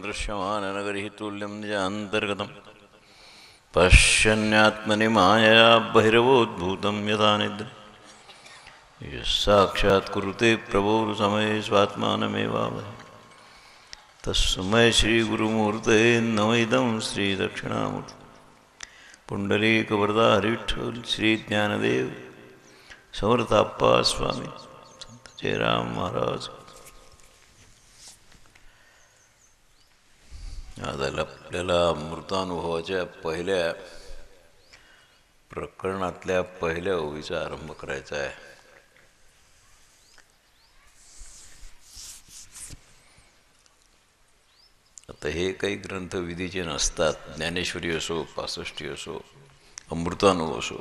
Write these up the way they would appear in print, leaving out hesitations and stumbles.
दृश्यमाननगरिः तुल्यं निजान्तर्गतं पश्यन्यात्मनि मायया बहिरवोद्भूतं यथा निद्रे यः साक्षात् कुरुते प्रभोरुसमये स्वात्मानमेवावहे तस्मै श्रीगुरुमूर्तये नमः इदं श्रीदक्षिणामूर्ते पुंडलीकवरदा हरिविठ्ठल श्री ज्ञानदेव समर्थाप्पा स्वामी संत जयराम महाराज. आज आपल्याला अमृतानुभवाच्या पहिल्या प्रकरणातल्या पहिल्या ओवीचा आरंभ करायचा आहे. आता हे काही ग्रंथ विधीचे नसतात. ज्ञानेश्वरी असो, पासष्टी असो, अमृतानुभव असो,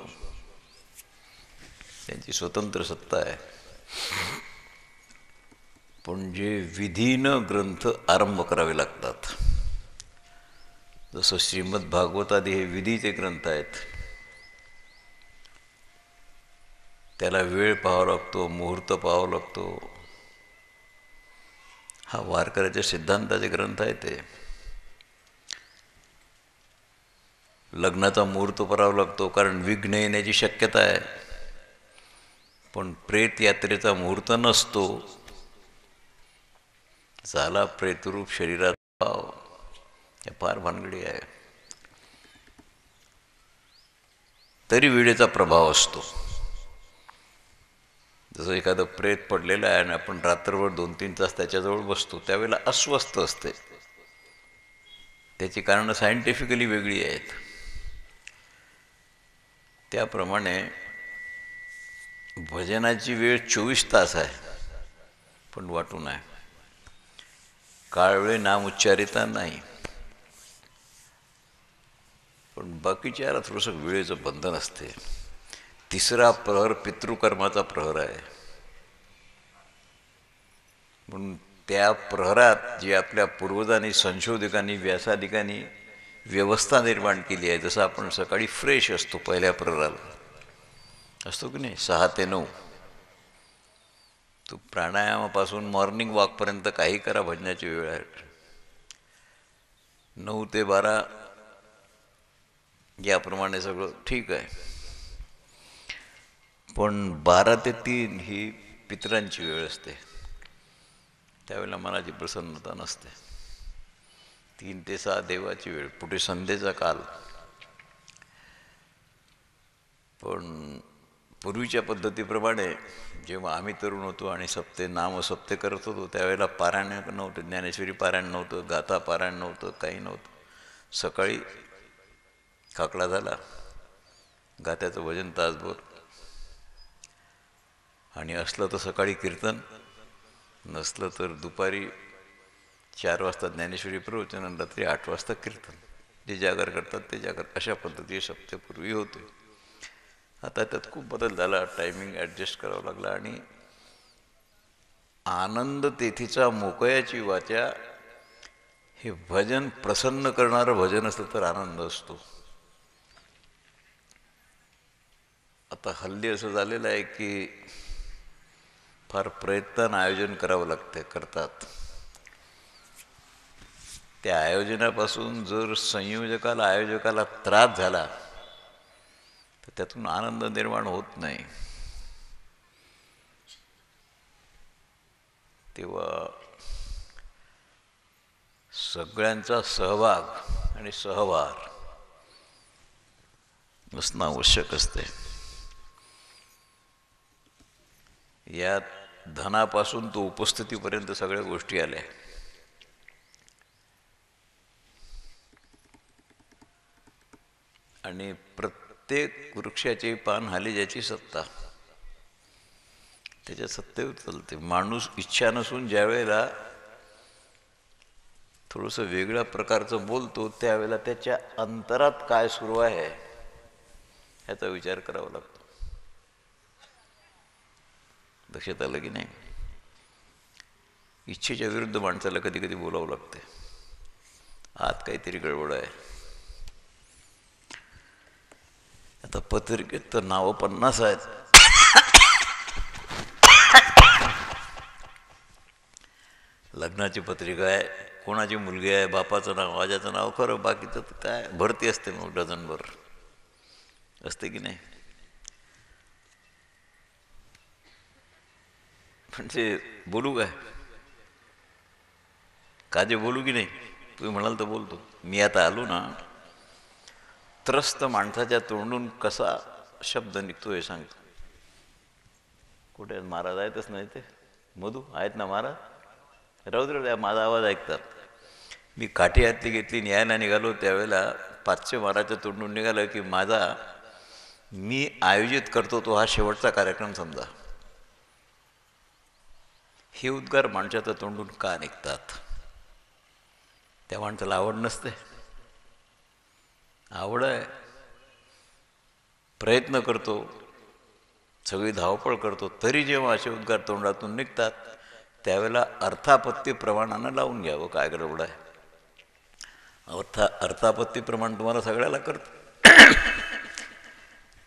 त्यांची स्वतंत्र सत्ता आहे. पण जे विधीनं ग्रंथ आरंभ करावे लागतात, जसं श्रीमद भागवतादी हे विधीचे ग्रंथ आहेत, त्याला वेळ पाहावा लागतो, मुहूर्त पाहावा लागतो. हा वारकऱ्याच्या सिद्धांताचे ग्रंथ आहे. ते लग्नाचा मुहूर्त पाहावा लागतो, कारण विघ्न येण्याची शक्यता आहे. पण प्रेत यात्रेचा मुहूर्त नसतो. झाला प्रेतरूप शरीरात भाव, हे फार भानगडी आहे. तरी वेळेचा प्रभाव असतो. जसं एखादं प्रेत पडलेलं आहे आणि आपण रात्रभर 2-3 तास त्याच्याजवळ बसतो, त्यावेळेला अस्वस्थ असते. त्याची कारणं सायंटिफिकली वेगळी आहेत. त्याप्रमाणे भजनाची वेळ 24 तास आहे, पण वाटू नये. काळवेळ नाम उच्चारिता नाही, पण बाकीच्याला थोडंसं वेळेचं बंधन असते. तिसरा प्रहर पितृकर्माचा प्रहर आहे. म्हणून त्या प्रहरात जी आपल्या पूर्वजांनी, संशोधकांनी, व्यासाधिकांनी व्यवस्था निर्माण केली आहे, जसं आपण सकाळी फ्रेश असतो पहिल्या प्रहराला, असतो की नाही, 6 ते 9. तो प्राणायामापासून मॉर्निंग वॉकपर्यंत काही करा, भजनाची वेळ आहे. 9 ते 12 याप्रमाणे सगळं ठीक आहे. पण 12 ते 3 ही पितरांची वेळ असते. त्यावेळेला मनाची प्रसन्नता नसते. 3 ते 6 देवाची वेळ, पुढे संध्येचा काल. पण पूर्वीच्या पद्धतीप्रमाणे जेव्हा आम्ही तरुण होतो आणि नामसप्ते करत होतो, त्यावेळेला पारायण नव्हतं. ज्ञानेश्वरी पारायण नव्हतं, गाथा पारायण नव्हतं, काही नव्हतं. सकाळी काकडा झाला, गाथ्याचं भजन तासभर, आणि असलं तर सकाळी कीर्तन, नसलं तर दुपारी 4 वाजता ज्ञानेश्वरी प्रवचन आणि रात्री 8 वाजता कीर्तन. जे जागर करतात ते जागर. अशा पद्धतीचे सप्तेपूर्वी होते. आता त्यात खूप बदल झाला. टायमिंग ॲडजस्ट करावं लागला. आणि आनंद तेथीचा मोकयाची वाचा हे भजन प्रसन्न करणारं भजन असलं तर आनंद असतो. आता हल्ली असं झालेलं आहे की फार प्रयत्नानं आयोजन करावं लागते, करतात. त्या आयोजनापासून जर संयोजकाला, आयोजकाला त्रास झाला तर त्यातून आनंद निर्माण होत नाही. तेव्हा सगळ्यांचा सहभाग आणि सहवार असणं आवश्यक असते. यात धनापासून तो उपस्थितीपर्यंत सगळ्या गोष्टी आल्या. आणि प्रत्येक वृक्षाचे पान हाली ज्याची सत्ता, त्याच्या सत्तेवर चालते. माणूस इच्छा नसून ज्या वेळेला थोडंसं वेगळ्या प्रकारचं बोलतो, त्यावेळेला त्याच्या अंतरात काय सुरू आहे ह्याचा विचार करावा लागतो. लक्षात आलं की नाही? इच्छेच्या विरुद्ध माणसाला कधी कधी बोलावं लागते. आत काहीतरी गडबड आहे. आता पत्रिकेत तर नावं 50 आहेत. लग्नाची पत्रिका आहे, कोणाची मुलगी आहे, बापाचं नाव, आजाचं नाव, खरं बाकीचं तर काय भरती असते मग डझनभर असते की नाही. म्हणजे बोलू काय काजे बोलू की नाही, तुम्ही म्हणाल तर बोलतो. मी आता आलो ना, त्रस्त माणसाच्या तोंडून कसा शब्द निघतो हे सांगतो. कुठे आहेत महाराज? आहेतच नाही ते मधू आहेत ना महाराज? राहू दे, माझा आवाज ऐकतात. मी काठी हातली घेतली, न्यायला निघालो त्यावेळेला 500 महाराजच्या तोंडून निघालं की माझा मी आयोजित करतो तो हा शेवटचा कार्यक्रम समजा. हे उद्गार माणसाच्या तोंडून का निघतात? त्या माणसाला आवड नसते? आवड आहे, प्रयत्न करतो, सगळी धावपळ करतो, तरी जेव्हा असे उद्गार तोंडातून निघतात त्यावेळेला अर्थापत्ती प्रमाणानं लावून घ्यावं. काय गडबड आहे? अर्थापत्ती प्रमाण तुम्हाला सगळ्याला करतं.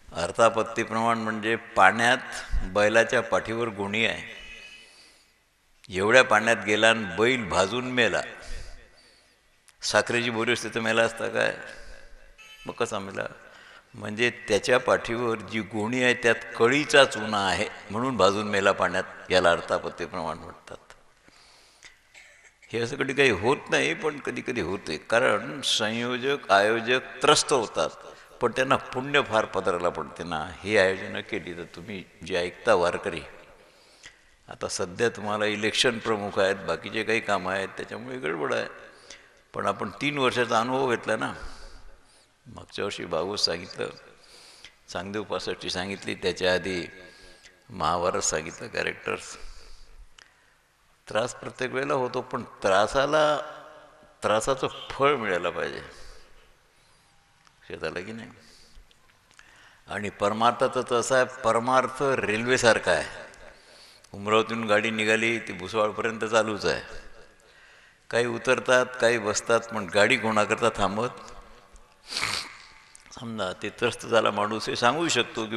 अर्थापत्ती प्रमाण म्हणजे पाण्यात बैलाच्या पाठीवर गोणी आहे, एवढ्या पाण्यात गेला आणि बैल भाजून मेला. साखरेची बोरी असते तर मेला असता काय? मग कसा मेला? म्हणजे त्याच्या पाठीवर जी गोणी आहे त्यात कळीचा चुना आहे म्हणून भाजून मेला पाण्यात. याला अर्थापत्ती प्रमाण म्हणतात. हे असं कधी काही होत नाही, पण कधी कधी होते. कारण संयोजक आयोजक त्रस्त होतात, पण त्यांना पुण्य फार पदराला पडते ना ही आयोजनं केली तर. तुम्ही जे ऐकता वारकरी, आता सध्या तुम्हाला इलेक्शन प्रमुख आहेत, बाकीचे काही कामं आहेत, त्याच्यामुळे गडबड आहे. पण आपण 3 वर्षाचा अनुभव घेतला ना. मागच्या वर्षी भागवत सांगितलं, चांगदेव 65 सांगितली, त्याच्या आधी महाभारत सांगितलं, कॅरेक्टर्स. त्रास प्रत्येक वेळेला होतो, पण त्रासाचं फळ मिळायला पाहिजे शेताला की नाही. आणि परमार्थाचं तसं आहे, परमार्थ रेल्वेसारखा आहे. अमरावतीहून गाडी निघाली ती भुसावळपर्यंत चालूच आहे. काही उतरतात, काही बसतात, पण गाडी कोणाकरता थांबत. समजा ते त्रस्त झाला माणूस हे सांगू शकतो की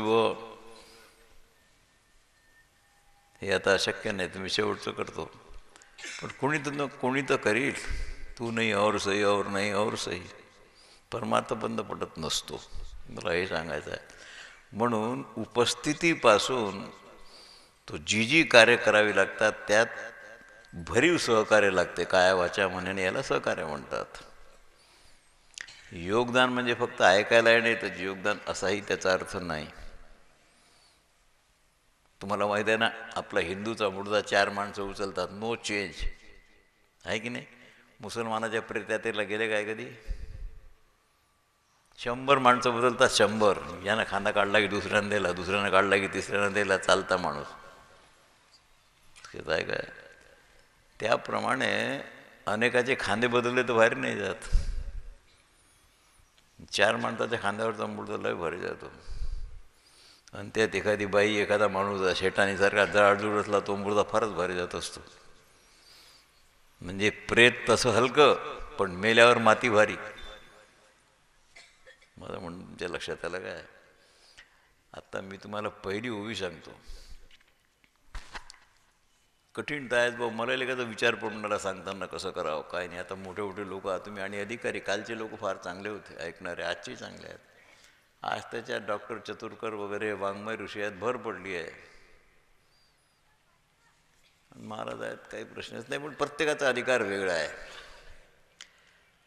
हे आता शक्य नाही, तुम्ही शेवटचं करतो. पण कोणी तर करील. तू नाही और सही, और नाही और सही. परमार्थ बंद पडत नसतो, मला हे सांगायचं आहे. म्हणून उपस्थितीपासून तो जी कार्य करावी लागतात त्यात भरीव सहकार्य लागते. काय वाचा म्हणणे याला सहकार्य म्हणतात. योगदान म्हणजे फक्त ऐकायला येणे तर योगदान असाही त्याचा अर्थ नाही. तुम्हाला माहीत आहे ना, आपला हिंदूचा मुर्दा 4 माणसं उचलतात, नो चेंज आहे की नाही. मुसलमानाच्या प्रेत्यातेला गेले काय कधी? 100 माणसं बदलतात, 100. यानं खांदा काढला की दुसऱ्यानं दिला, दुसऱ्यानं काढला की तिसऱ्यानं दिला, चालता माणूस आहे काय. त्याप्रमाणे अनेकाचे खांदे बदलले तर बाहेर नाही जात. 4 माणसाच्या खांद्यावरचा मुर्दा लय भारी जातो. आणि त्यात एखादी बाई, एखादा माणूस शेटाणीसारखा जाडजूड असला तो मुर्दा फारच भारी जात असतो. म्हणजे प्रेत तसं हलकं, पण मेल्यावर माती भारी. माझं म्हणून तुमच्या लक्षात आलं काय? आता मी तुम्हाला पहिली ओवी सांगतो. कठीण तर आहेच भाऊ, मला एखादा विचार पडून मला सांगताना कसं करावं काय नाही. आता मोठे मोठे लोक तुम्ही आणि अधिकारी, कालचे लोक फार चांगले होते ऐकणारे, आजचे चांगले आहेत. आज त्याच्या डॉक्टर चतुरकर वगैरे वाङ्मय ऋषी आहेत, भर पडली आहे. महाराज आहेत, काही प्रश्नच नाही. पण प्रत्येकाचा अधिकार वेगळा आहे.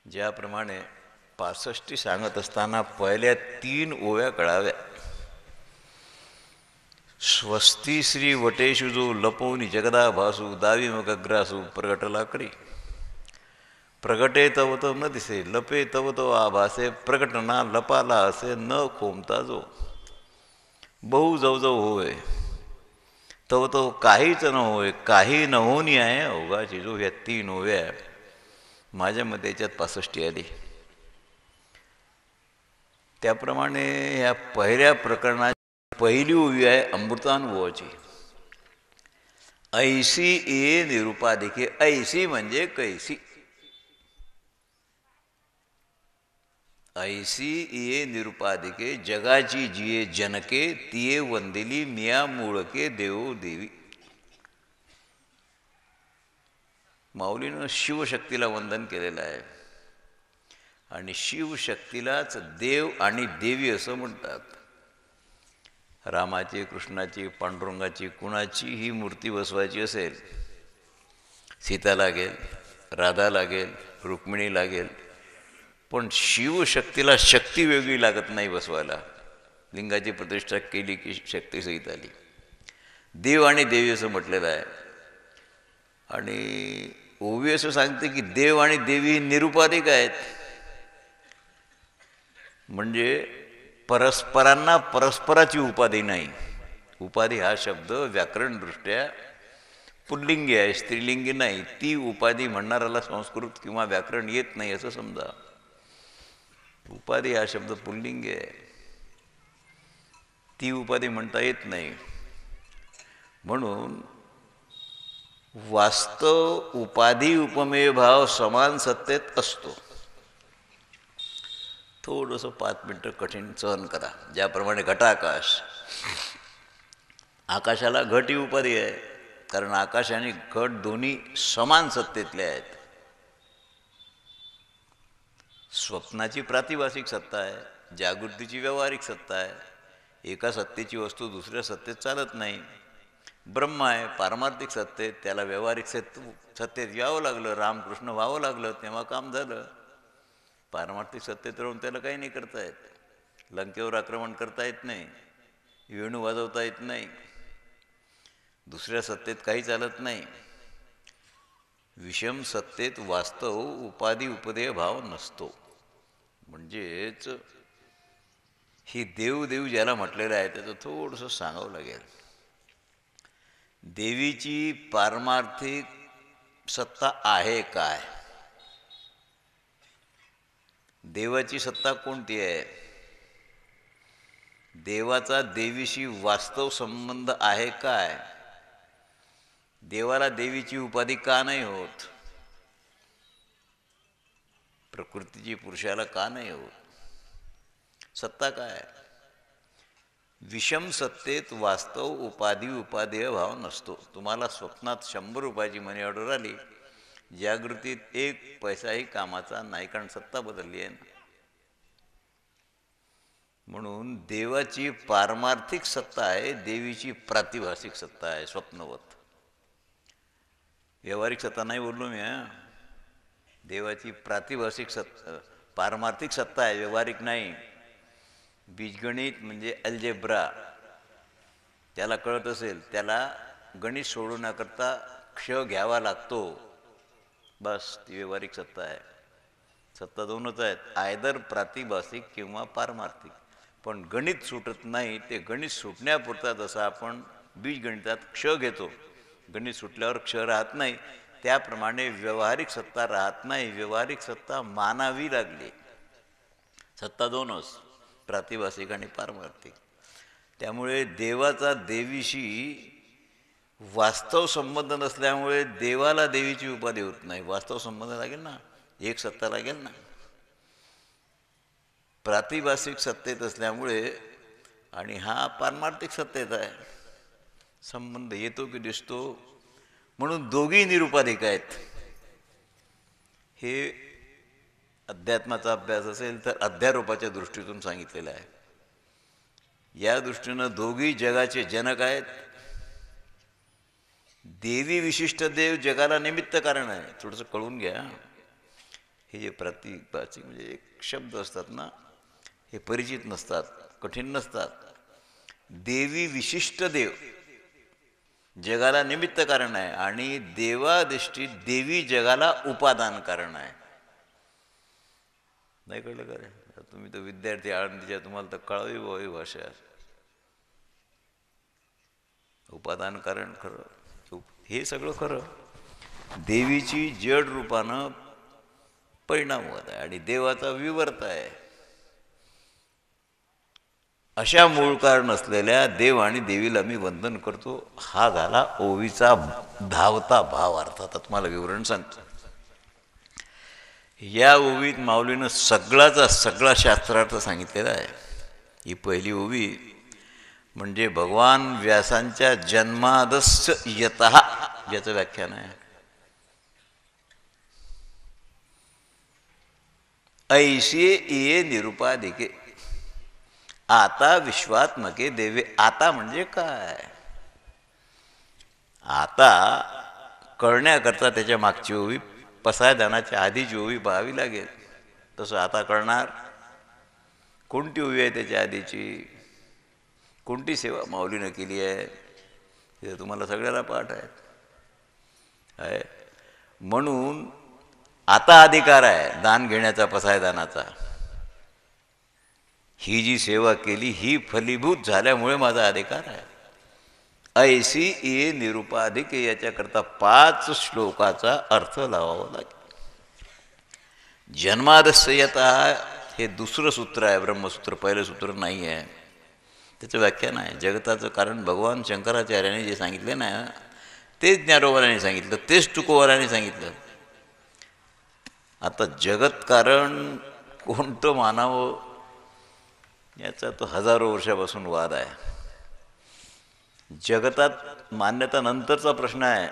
ज्याप्रमाणे 65 सांगत असताना पहिल्या 3 ओव्या कळाव्या. स्वस्ती श्री वटेषु जो लपोनी जगदा भासू दावी मग्रासू प्रगटला करी. प्रगटे तव तो न दिसे, लपे तव तो आभासे, प्रगटना लपाला असे न खोमता जो. बहु जवजव होय तव तो काहीच न होय, काही न होनी आहे अवघाची जो. ह्या 3 ओव्या माझ्या मते याच्यात 65 आली. त्याप्रमाणे ह्या पहिल्या प्रकरणाची पहिली ओवी आहे अमृतानुभवाची. ऐसी ये निरुपाधिके. ऐसी म्हणजे कैसी. ऐसी ये निरुपाधिके, जगाची जिये जनके, तिये वंदिली मिया मूळके देवो देवी. माऊलीनं शिवशक्तीला वंदन केलेलं आहे आणि शिवशक्तीलाच देव आणि देवी असं म्हणतात. रामाची, कृष्णाची, पांडुरंगाची, कुणाची ही मूर्ती बसवायची असेल, सीता लागेल, राधा लागेल, रुक्मिणी लागेल, पण शिवशक्तीला शक्ती वेगळी लागत नाही बसवायला. लिंगाची प्रतिष्ठा केली की शक्ती सहित आली. देव आणि देवी असं म्हटलेलं आहे. आणि ओवी असं सांगते की देव आणि देवी ही निरुपाधिक आहेत, म्हणजे परस्परांना परस्पराची उपाधी नाही. उपाधी हा शब्द व्याकरणदृष्ट्या पुल्लिंगी आहे, स्त्रीलिंगी नाही. ती उपाधी म्हणणाऱ्याला संस्कृत किंवा व्याकरण येत नाही असं समजा. उपाधी हा शब्द पुल्लिंगी आहे, ती उपाधी म्हणता येत नाही. म्हणून वास्तव उपाधी उपमेय भाव समान सत्तेत असतो. थोडंसं 5 मिनटं कठीण सहन करा. ज्याप्रमाणे घटाकाश, आकाशाला घट ही उपाधी आहे, कारण आकाश आणि घट दोन्ही समान सत्तेतले आहेत. स्वप्नाची प्रातिभासिक सत्ता आहे, जागृतीची व्यावहारिक सत्ता आहे. एका सत्तेची वस्तू दुसऱ्या सत्तेत चालत नाही. ब्रह्म आहे पारमार्थिक सत्तेत, त्याला व्यावहारिक सत्तेत यावं लागलं, रामकृष्ण व्हावं लागलं, तेव्हा काम झालं. पारमार्थिक सत्तेत राहून त्याला काही नाही करता येत. लंकेवर आक्रमण करता येत नाही, वेणू वाजवता येत नाही, दुसऱ्या सत्तेत काही चालत नाही. विषम सत्तेत वास्तव उपाधी उपदेय भाव नसतो. म्हणजेच ही देव ज्याला म्हटलेलं आहे त्याचं थोडंसं सांगावं लागेल. देवीची पारमार्थिक सत्ता आहे काय? देवाची सत्ता कोणती आहे? देवाचा देवीशी वास्तव संबंध आहे काय? देवाला देवीची उपाधी का नाही होत? प्रकृतीची पुरुषाला का नाही होत? सत्ता काय? विषम सत्तेत वास्तव उपाधी उपादेय भाव नसतो. तुम्हाला स्वप्नात 100 रुपयाची मनी ऑर्डर आली, जागृतीत 1 पैसाही कामाचा नाही, कारण सत्ता बदलली आहे ना. म्हणून देवाची पारमार्थिक सत्ता आहे, देवीची प्रातिभासिक सत्ता आहे स्वप्नवत. व्यावहारिक सत्ता नाही बोललो मी. देवाची प्रातिभासिक सत्ता, पारमार्थिक सत्ता आहे, व्यावहारिक नाही. बीजगणित म्हणजे अल्जेब्रा, त्याला कळत असेल, त्याला गणित सोडवण्याकरता क्ष घ्यावा लागतो, बस ती व्यावहारिक सत्ता आहे. सत्ता दोनच आहेत, आयदर प्रातिभासिक किंवा पारमार्थिक. पण गणित सुटत नाही, ते गणित सुटण्यापुरता जसं आपण बीजगणितात क्ष घेतो, गणित सुटल्यावर क्ष राहत नाही, त्याप्रमाणे व्यावहारिक सत्ता राहत नाही. व्यावहारिक सत्ता मानावी लागली. सत्ता दोनच, प्रातिभासिक आणि पारमार्थिक. त्यामुळे देवाचा देवीशी वास्तव संबंध नसल्यामुळे देवाला देवीची उपाधी होत नाही. वास्तव संबंध लागेल ना, एक सत्ता लागेल ना. प्रातिभासिक सत्तेत असल्यामुळे आणि हा पारमार्थिक सत्तेत आहे, संबंध येतो की दिसतो. म्हणून दोघी निरुपाधिक आहेत. हे अध्यात्माचा अभ्यास असेल तर अध्यारोपाच्या दृष्टीतून सांगितलेलं आहे. या दृष्टीनं दोघी जगाचे जनक आहेत. देवी विशिष्ट देव जगाला निमित्त कारण आहे. थोडंसं कळून घ्या. हे जे प्रातिभासिक म्हणजे एक शब्द असतात ना, हे परिचित नसतात, कठीण नसतात. देवी विशिष्ट देव जगाला निमित्त कारण आहे आणि देवादृष्टीत देवी जगाला उपादान कारण आहे. नाही कळलं का रे? तुम्ही तर विद्यार्थी आळंदीच्या, तुम्हाला तर कळावी बावी भाषा. उपादान कारण खरं, हे सगळं खरं. देवीची जड रूपानं परिणाम होत आहे आणि देवाचा विवर्त आहे. अशा मूळ कारण असलेल्या देव आणि देवीला मी वंदन करतो. हा झाला ओवीचा धावता भाव. अर्थात तुम्हाला विवरण सांगतो. या ओवीत माऊलीनं सगळाचा सगळा शास्त्रार्थ सांगितलेला आहे. ही पहिली ओवी म्हणजे भगवान व्यासांच्या जन्मादस्य यतः याचं व्याख्यान आहे. ऐसे ये निरुपाधिके आता विश्वात्मके देवे. आता म्हणजे काय? आता कळण्याकरता त्याच्या मागची ओवी पसायदानाच्या आधीची ओवी पाहावी लागेल. तसं आता कळणार. कोणती ओवी आहे त्याच्या आधीची? कोणती सेवा माऊलीनं केली आहे हे तुम्हाला सगळ्याला पाठ आहे. म्हणून आता अधिकार आहे दान घेण्याचा, पसायदानाचा. ही जी सेवा केली ही फलीभूत झाल्यामुळे माझा अधिकार आहे. ऐसी ये निरुपाधिक. याच्याकरता 5 श्लोकाचा अर्थ लावावा लागेल. जन्मादस्य यतः हे दुसरं सूत्र आहे, ब्रह्मसूत्र. पहिलं सूत्र नाही आहे. त्याचं व्याख्यान आहे. जगताचं कारण भगवान शंकराचार्याने जे सांगितले ना तेच ज्ञानोबाने सांगितलं, तेच तुकोबाराने सांगितलं. आता जगत कारण कोणतं मानावं याचा तो हजारो वर्षापासून वाद आहे. जगतात मान्यता नंतरचा प्रश्न आहे.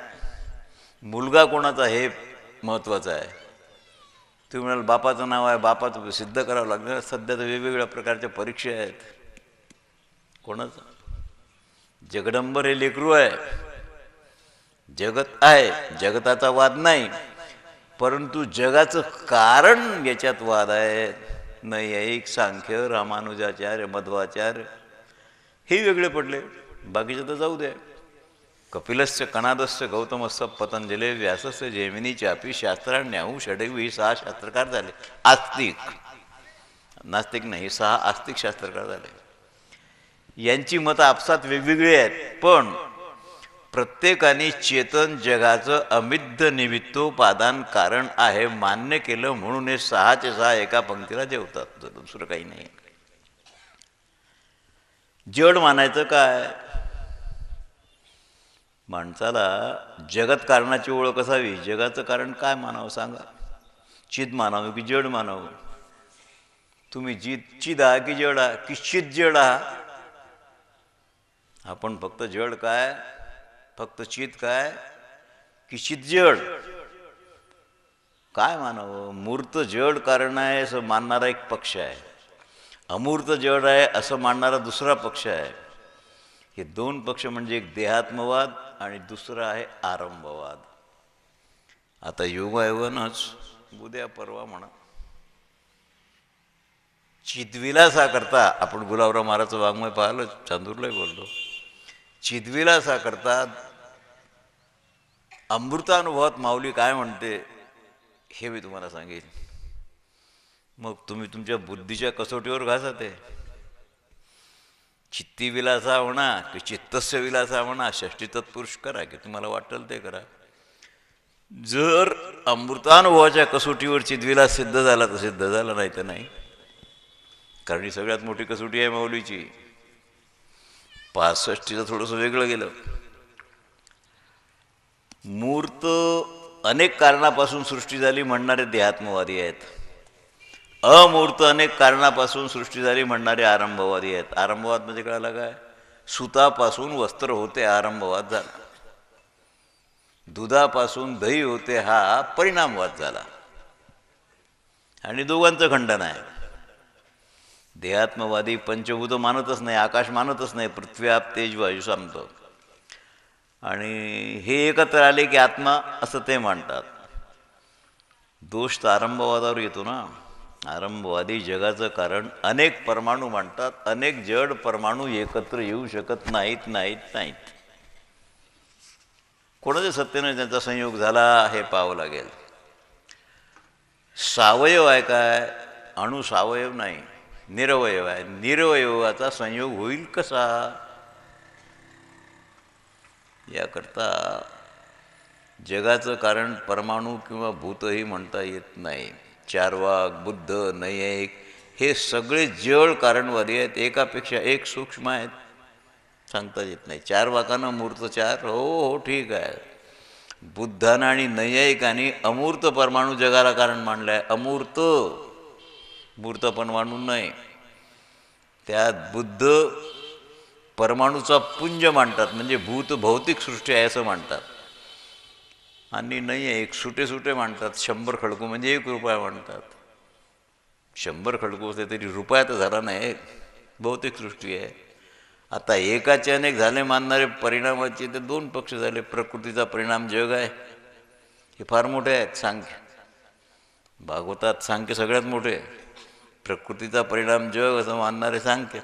मुलगा कोणाचा हे महत्त्वाचं आहे. तुम्ही म्हणाल बापाचं नाव आहे, बापाचं सिद्ध करावं लागणार. सध्या तर वेगवेगळ्या प्रकारच्या परीक्षा आहेत. कोणाचं? जगदंबर हे लेकरू आहे. जगत आहे, जगताचा वाद नाही. परंतु जगाचं कारण याच्यात वाद आहे. नैयायिक, सांख्य, रामानुजाचार्य, मध्वाचार्य हे वेगळे पडले. बाकीचे तर जाऊ दे. कपिलस्य कणादस्य गौतमस्य पतंजले व्यासस्य जैमिनी चापी शास्त्राण्याहू षडवी. ही 6 शास्त्रकार झाले आस्तिक. नास्तिक नाही, 6 आस्तिक शास्त्रकार झाले. यांची मतं आपसात वेगवेगळी आहेत. पण प्रत्येकाने चेतन जगाचं अमिद्ध निमित्तोपादान कारण आहे मान्य केलं म्हणून हे 6चे 6 एका पंक्तीला जेवतात. दुसरं काही नाही. जड मानायचं काय? माणसाला जगत कारणाची ओळख असावी. जगाचं कारण काय मानावं सांगा? चिद मानावं की जड मानावं? तुम्ही चिद आहा की जड आहा की चिद जड आहा? आपण फक्त जड काय, फक्त चित काय की चित जड काय मानावं? मूर्त जड कारण आहे असं मानणारा एक पक्ष आहे. अमूर्त जड आहे असं मानणारा दुसरा पक्ष आहे. हे 2 पक्ष म्हणजे एक देहात्मवाद आणि दुसरा आहे आरंभवाद. आता योगायोगानंच उद्या परवा म्हणा चिद्विलासाकरता आपण गुलाबराव महाराजचं वाङ्मय पाहिलं, चांदूरलाही बोललो. चिद्विलासाकरता अमृतानुभवात माऊली काय म्हणते हे मी तुम्हाला सांगेन. मग तुम्ही तुमच्या बुद्धीच्या कसोटीवर घासा. ते चित्ती विलासा म्हणा की चित्तस्य विलासा म्हणा, षष्टी तत्पुरुष करा की तुम्हाला वाटेल ते करा. जर अमृतानुभवाच्या कसोटीवर चिद्विलास सिद्ध झाला तर सिद्ध झाला, नाही तर नाही. कारण ही सगळ्यात मोठी कसोटी आहे माऊलीची. 65चं थोडंसं वेगळं गेलं. मूर्त अनेक कारणापासून सृष्टी झाली म्हणणारे देहात्मवादी आहेत. अमूर्त अनेक कारणापासून सृष्टी झाली म्हणणारे आरंभवादी आहेत. आरंभवाद म्हणजे कळाला काय? सुतापासून वस्त्र होते आरंभवाद झाला. दुधापासून दही होते हा परिणामवाद झाला. आणि दोघांचं खंडन आहे. देहात्मवादी पंचभूत मानतच नाही, आकाश मानतच नाही, पृथ्वी आप तेज वायू सांगतो. आणि हे एकत्र आले की आत्मा असं ते मानतात. दोष तर आरंभवादावर येतो ना. आरंभवादी जगाचं कारण अनेक परमाणू मांडतात. अनेक जड परमाणू एकत्र येऊ शकत नाहीत नाहीत नाहीत. कोणाच्या सत्तेने त्यांचा संयोग झाला हे पाहावं लागेल. सावयव आहे काय? अणु सावयव नाही, निरवयव आहे. निरवयवाचा संयोग होईल कसा? याकरता जगाचं कारण परमाणू किंवा भूतही म्हणता येत नाही. चार्वाक, बुद्ध, नैयायिक हे सगळे जड कारणवादी आहेत. एकापेक्षा एक सूक्ष्म आहेत, सांगता येत नाही. चार्वाकानं मूर्त 4 हो ठीक आहे. बुद्धानं आणि नैयायिकांनी अमूर्त परमाणू जगाला कारण मानलं आहे. अमूर्त, मूर्त परमाणू नाही. त्यात बुद्ध परमाणूचा पुंज मांडतात, म्हणजे भूत भौतिक सृष्टी आहे असं मांडतात. आणि नाही एक सुटे सुटे मांडतात. 100 खडकू म्हणजे 1 रुपया मांडतात. 100 खडकवासले तरी रुपया तर झाला नाही. भौतिक सृष्टी आहे. आता एकाचे अनेक झाले मानणारे परिणामाचे ते 2 पक्ष झाले. प्रकृतीचा परिणाम जग आहे, हे फार मोठे आहेत. सांख्य भागवतात सांख्य सगळ्यात मोठे. प्रकृतीचा परिणाम जग असं मानणारे सांख्य,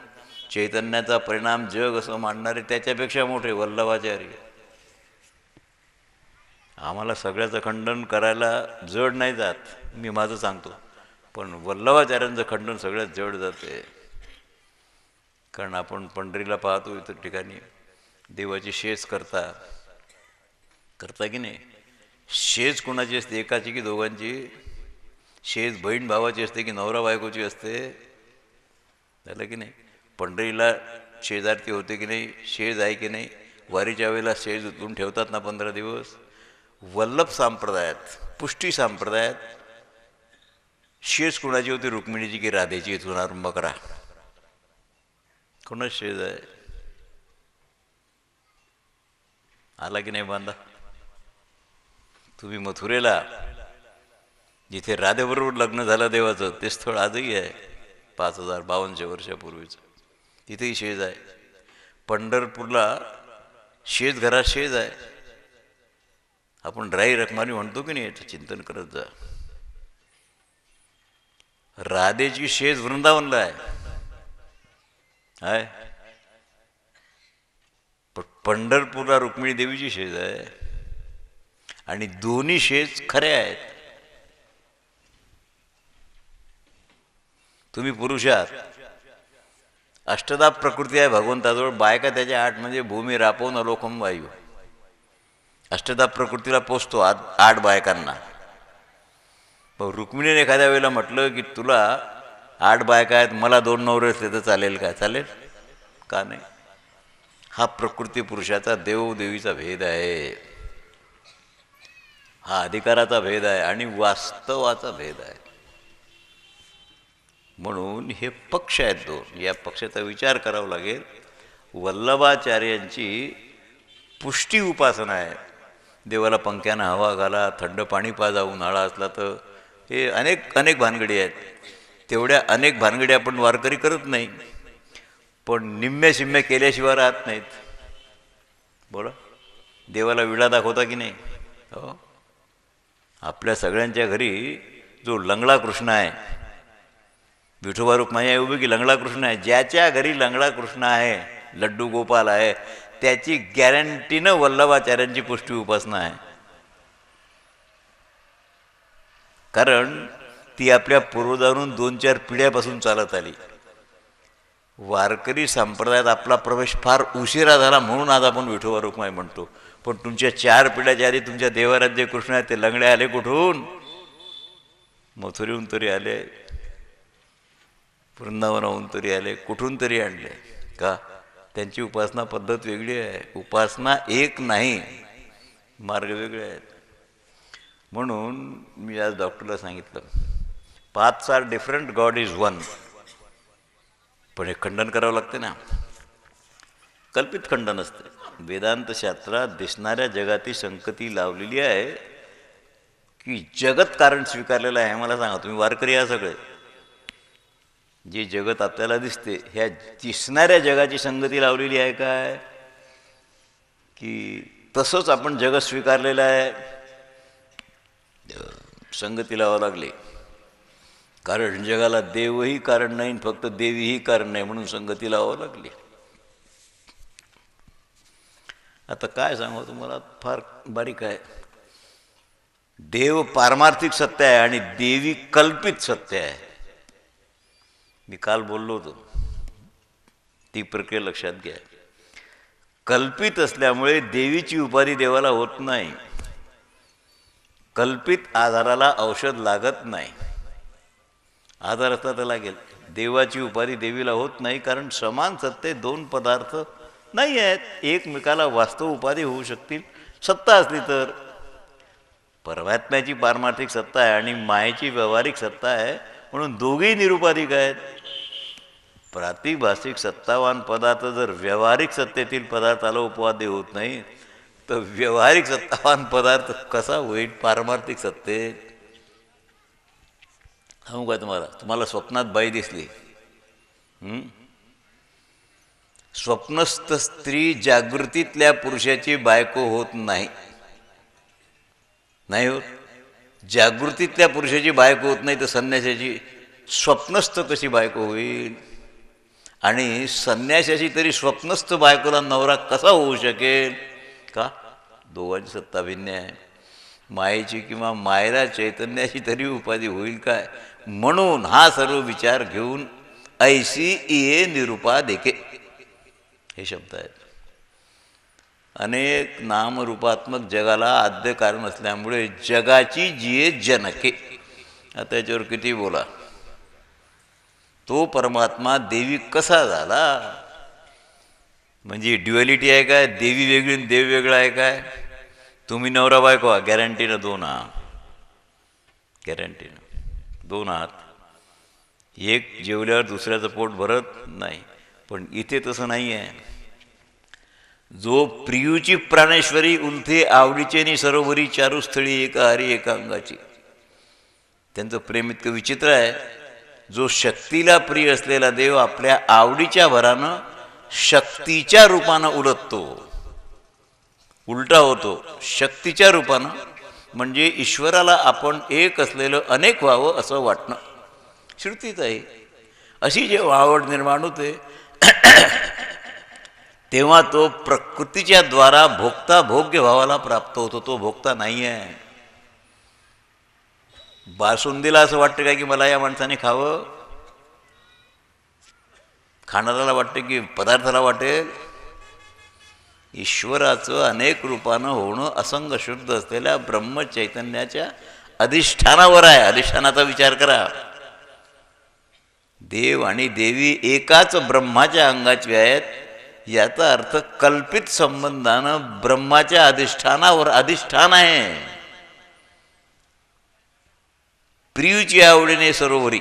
चैतन्याचा परिणाम जग असं मानणारे त्याच्यापेक्षा मोठे वल्लभाचार्य. आम्हाला सगळ्याचं खंडन करायला जड नाही जात, मी माझं सांगतो, पण वल्लभाचार्यांचं खंडन सगळ्यात जड जाते. कारण आपण पंढरीला पाहतो इतर ठिकाणी देवाची शेज करता की नाही. शेज कोणाची असते, एकाची की दोघांची? शेज बहीण भावाची असते की नवरा बायकोची असते? झालं की नाही. पंढरीला शेजारती होते की नाही, शेज आहे की नाही. वारीच्या वेळेला शेज उचलून ठेवतात ना 15 दिवस. वल्लभ संप्रदायात, पुष्टी संप्रदायात शेज कुणाची होती? रुक्मिणीची की राधेची? इथून आरंभ करा. कोणाच शेज आहे? आला की नाही बांधा? तुम्ही मथुरेला जिथे राधेबरोबर लग्न झालं देवाचं, ते स्थळ आजही आहे, 5052 वर्षापूर्वीचं. तिथेही शेज आहे. पंढरपूरला शेज घरात शेज आहे. आपण राई रखमानी म्हणतो की नाही, याचं चिंतन करत जा. राधेची शेज वृंदावनला आहे. पंढरपूरला रुक्मिणी देवीची शेज आहे. आणि दोन्ही शेज खऱ्या आहेत. तुम्ही पुरुष आहात, अष्टदा प्रकृती आहे भगवंताजवळ. बायका त्याच्या 8 म्हणजे भूमी रापवून अलोकम वायू. अष्टदा प्रकृतीला पोचतो 8 बायकांना. मग रुक्मिणीने एखाद्या वेळेला म्हटलं की तुला 8 बायका आहेत, मला 2 नवरे असले तर चालेल का? चालेल का नाही? हा प्रकृती पुरुषाचा देवदेवीचा भेद आहे. हा अधिकाराचा भेद आहे आणि वास्तवाचा भेद आहे. म्हणून हे पक्ष आहेत 2. या पक्षाचा विचार करावा लागेल. वल्लभाचार्यांची पुष्टी उपासना आहे. देवाला पंख्यानं हवा घाला, थंड पाणी पाजा उन्हाळा असला तर, हे अनेक भानगडी आहेत. तेवढ्या अनेक भानगडी आपण वारकरी करत नाही, पण निम्म्या शिम्म्या केल्याशिवाय राहत नाहीत. बोला, देवाला विडा दाखवता की नाही? हो. आपल्या सगळ्यांच्या घरी जो लंगडा कृष्ण आहे, विठोबा रुक्माई आहे उभी की लंगडा कृष्ण आहे, ज्याच्या घरी लंगडा कृष्ण आहे, लड्डू गोपाल आहे, त्याची गॅरंटीनं वल्लभाचार्यांची पुष्टी उपासना आहे. कारण ती आपल्या पूर्वजांकडून 2-4 पिढ्यापासून चालत आली. वारकरी संप्रदायात आपला प्रवेश फार उशिरा झाला, म्हणून आज आपण विठोबा रुक्माई म्हणतो. पण तुमच्या 4 पिढ्याच्या आधी तुमच्या देवारात जे कृष्ण आहेत ते लंगडे आले कुठून? मथुरेहून तरी आले, वृंदावनाहून तरी आले, कुठून तरी आणले का? त्यांची उपासना पद्धत वेगळी आहे. उपासना एक नाही, मार्ग वेगळे आहेत. म्हणून मी आज डॉक्टरला सांगितलं, paths are different, god is one. पण हे खंडन करावं लागते ना. कल्पित खंडन असते. वेदांत शास्त्रात दिसणाऱ्या जगाती संगती लावलेली आहे की जगत कारण स्वीकारलेलं आहे. मला सांगा, तुम्ही वारकरी या सगळे, जे जगत आपल्याला दिसते ह्या दिसणाऱ्या जगाची संगती लावलेली आहे काय, की तसंच आपण जगत स्वीकारलेलं आहे? संगती लावावं लागली. कारण जगाला देवही कारण नाही, फक्त देवीही कारण नाही, म्हणून संगती लावावं लागली. आता काय सांगू तुम्हाला, फार बारीक आहे. देव पारमार्थिक सत्य आहे आणि देवी कल्पित सत्य आहे. मी काल बोललो होतो, ती प्रक्रिया लक्षात घ्या. कल्पित असल्यामुळे देवीची उपाधी देवाला होत नाही. कल्पित आधाराला औषध लागत नाही. आधार असता तर लागेल. देवाची उपाधी देवीला होत नाही, कारण समान सत्य 2 पदार्थ नाही आहेत. एकमेकाला वास्तव उपाधी होऊ शकतील सत्ता असली तर. परमात्म्याची पारमार्थिक सत्ता आहे आणि मायेची व्यावहारिक सत्ता आहे, म्हणून दोघेही निरुपाधिक आहेत. प्रातिभाषिक सत्तावान पदार्थ जर व्यावहारिक सत्तेतील पदार्थाला उपवाद्य होत नाही, तर व्यावहारिक सत्तावान पदार्थ कसा होईल पारमार्थिक सत्तेत? सांगू का तुम्हाला? तुम्हाला स्वप्नात बाई दिसली, स्वप्नस्थ स्त्री जागृतीतल्या पुरुषाची बायको होत नाही, नाही होत. जागृतीतल्या पुरुषाची बायको होत नाही तर संन्यासाची स्वप्नस्थ कशी बायको होईल? आणि संन्यासाची तरी स्वप्नस्थ बायकोला नवरा कसा होऊ शकेल? का? दोघांची सत्ता भिन्न आहे. मायेची किंवा मायरा चैतन्याची तरी उपाधी होईल काय? म्हणून हा सर्व विचार घेऊन ऐसी इये निरूपा देखे हे शब्द आहेत. अनेक नामरूपात्मक जगाला आद्य कारण असल्यामुळे जगाची जिये जनके. आता याच्यावर किती बोला. तो परमात्मा देवी कसा झाला? म्हणजे ड्युअलिटी आहे काय? देवी वेगळी आणि देव वेगळा आहे काय? तुम्ही नवरा बायको आहात, गॅरंटीनं दोन आहात, गॅरंटीनं दोन आहात. एक जेवल्यावर दुसऱ्याचं पोट भरत नाही. पण इथे तसं नाही आहे. जो प्रियूची प्राणेश्वरी उलथे आवडीचे नि सरोवरी चारुस्थळी एका हरी एका अंगाची. त्यांचं प्रेम इतकं विचित्र आहे. जो शक्तीला प्रिय असलेला देव आपल्या आवडीच्या भरानं शक्तीच्या रूपानं उलटतो, उलटा होतो शक्तीच्या रूपानं. म्हणजे ईश्वराला आपण एक असलेलं अनेक व्हावं असं वाटणं श्रुतीच आहे. अशी जेव्हा आवड निर्माण होते तेव्हा तो प्रकृतीच्या द्वारा भोगता भोग्य भावाला प्राप्त होतो. तो भोगता नाही आहे. बासुंदीला असं वाटतं काय की मला या माणसाने खावं? खाणाऱ्याला वाटतं की पदार्थाला वाटेल? ईश्वराचं अनेक रूपानं होणं असंग शुद्ध असलेल्या ब्रह्मचैतन्याच्या अधिष्ठानावर आहे. अधिष्ठानाचा विचार करा. देव आणि देवी एकाच ब्रह्माच्या अंगाची आहेत. याचा अर्थ कल्पित संबंधानं ब्रह्माच्या अधिष्ठानावर अधिष्ठान आहे. प्रियूची आवडीने सरोवरी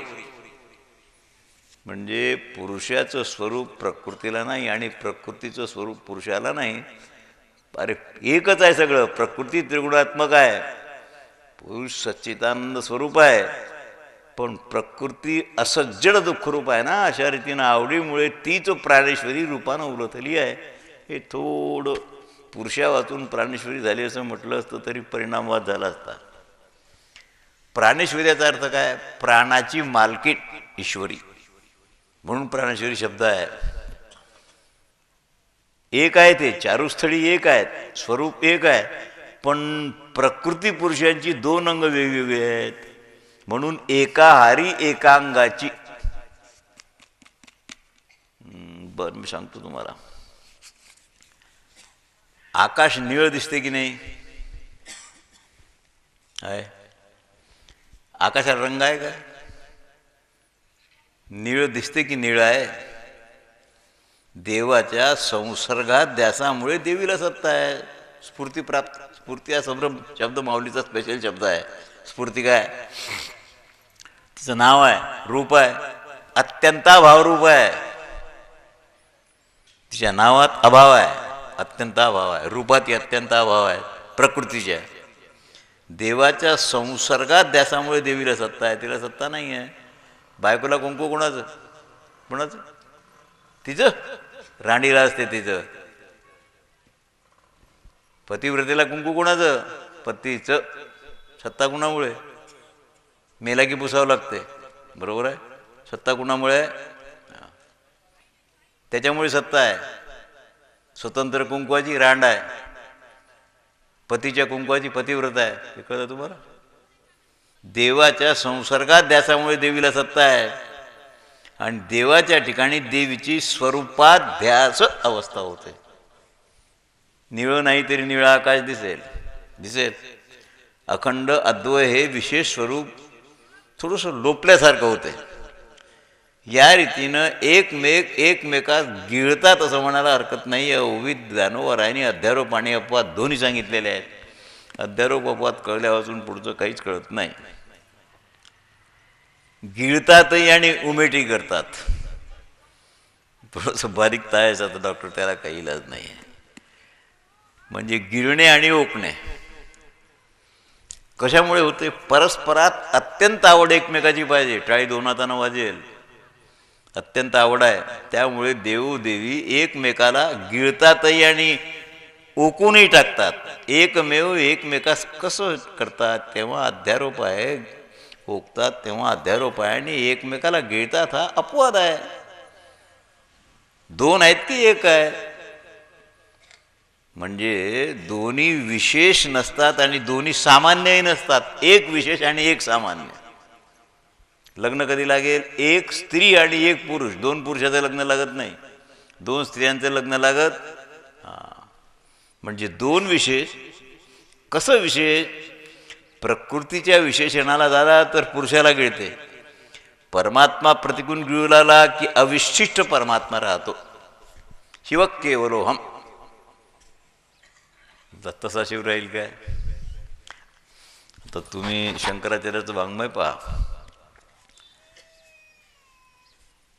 म्हणजे पुरुषाचं स्वरूप प्रकृतीला नाही आणि प्रकृतीचं स्वरूप पुरुषाला नाही. अरे एकच आहे सगळं. प्रकृती त्रिगुणात्मक आहे, पुरुष सच्चिदानंद स्वरूप आहे. पण प्रकृती असज्जड दुःखरूप आहे ना. अशा रीतीनं आवडीमुळे तीच प्राणेश्वरी रूपानं उलथली आहे. हे थोडं पुरुषा वाचून प्राणेश्वरी झाली असं म्हटलं असतं तरी परिणामवाद झाला असता. प्राणेश्वरीचा अर्थ काय? प्राणाची मालकीण ईश्वरी, म्हणून प्राणेश्वरी शब्द आहे. एक आहे ते, चारुस्थळी एक आहेत, स्वरूप एक आहे. पण प्रकृती पुरुषांची दोन अंग वेगवेगळे आहेत. म्हणून एका हारी एकांगाची. बरं मी सांगतो तुम्हाला. आकाश निळ दिसते की नाही? आहे. आकाशाला रंग आहे का? निळ दिसते की निळ आहे? देवाच्या संसर्गात ध्यासामुळे देवीला सत्ता आहे. स्फूर्ती प्राप्त. स्फूर्ती हा संभ्रम शब्द माऊलीचा स्पेशल शब्द आहे. स्फूर्ती काय? तिचं नाव आहे, रूप आहे, अत्यंताभाव रूप आहे. तिच्या नावात अभाव आहे, अत्यंताभाव आहे. रूपात अत्यंताभाव आहे प्रकृतीच्या. देवाच्या संसर्गात ध्यासामुळे देवीला सत्ता आहे. तिला सत्ता नाही आहे. बायकोला कुंकू कोणाचं? कोणाचं? तिचं. राणीला असते तिचं. पतिव्रतेला कुंकू कोणाचं? पतीचं. सत्ता कुणामुळे? मेला की पुसावं लागते, बरोबर आहे. सत्ता कुणामुळे? त्याच्यामुळे सत्ता आहे. स्वतंत्र कुंकवाची रांड आहे. पतीच्या कुंकवाची पतिव्रत आहे. हे कळलं तुम्हाला? देवाच्या संसर्गात ध्यासामुळे देवीला सत्ता आहे. आणि देवाच्या ठिकाणी देवीची स्वरूपात ध्यास अवस्था होते. निळं नाही तरी निळं आकाश दिसेल, दिसेल. अखंड अद्वय हे विशेष स्वरूप थोडंसं लोपल्यासारखं होते. या रीतीनं एकमेकात गिळतात असं म्हणायला हरकत नाही. ओवीत ज्ञानोबरायांनी अध्यारोप आणि अपवाद दोन्ही सांगितलेले आहेत. अध्यारोप अपवाद कळल्यापासून पुढचं काहीच कळत नाही. गिळतातही आणि उमेटी करतात. थोडंसं बारीक तायचं तर डॉक्टर त्याला काही इलाज नाही आहे. म्हणजे गिळणे आणि ओकणे. कशामुळे होते? परस्परात अत्यंत आवड एकमेकाची पाहिजे. टाळी दोन हातानं वाजेल, अत्यंत आवड आहे. त्यामुळे देवदेवी एकमेकाला गिळतातही आणि ओकूनही टाकतात. एकमेव एकमेकास कसं करतात? तेव्हा अध्यारोप आहे. ओकतात तेव्हा अध्यारोप आहे आणि एकमेकाला गिळतात हा अपवाद आहे. दोन आहेत की एक आहे? म्हणजे दोन्ही विशेष नसतात आणि दोन्ही सामान्यही नसतात. एक विशेष आणि एक सामान्य. लग्न कधी लागेल? एक स्त्री आणि एक पुरुष. दोन पुरुषाचं लग्न लागत नाही, दोन स्त्रियांचं लग्न लागत. म्हणजे दोन विशेष. कसं विशेष? प्रकृतीच्या विशेषणाला झाला तर पुरुषाला गिळते. परमात्मा प्रतिकूल गिळू लागला की अविशिष्ट परमात्मा राहतो. शिव केवलोहम. तसा शिव राहील काय? तर तुम्ही शंकराचार्याचं वाङ्मय पहा.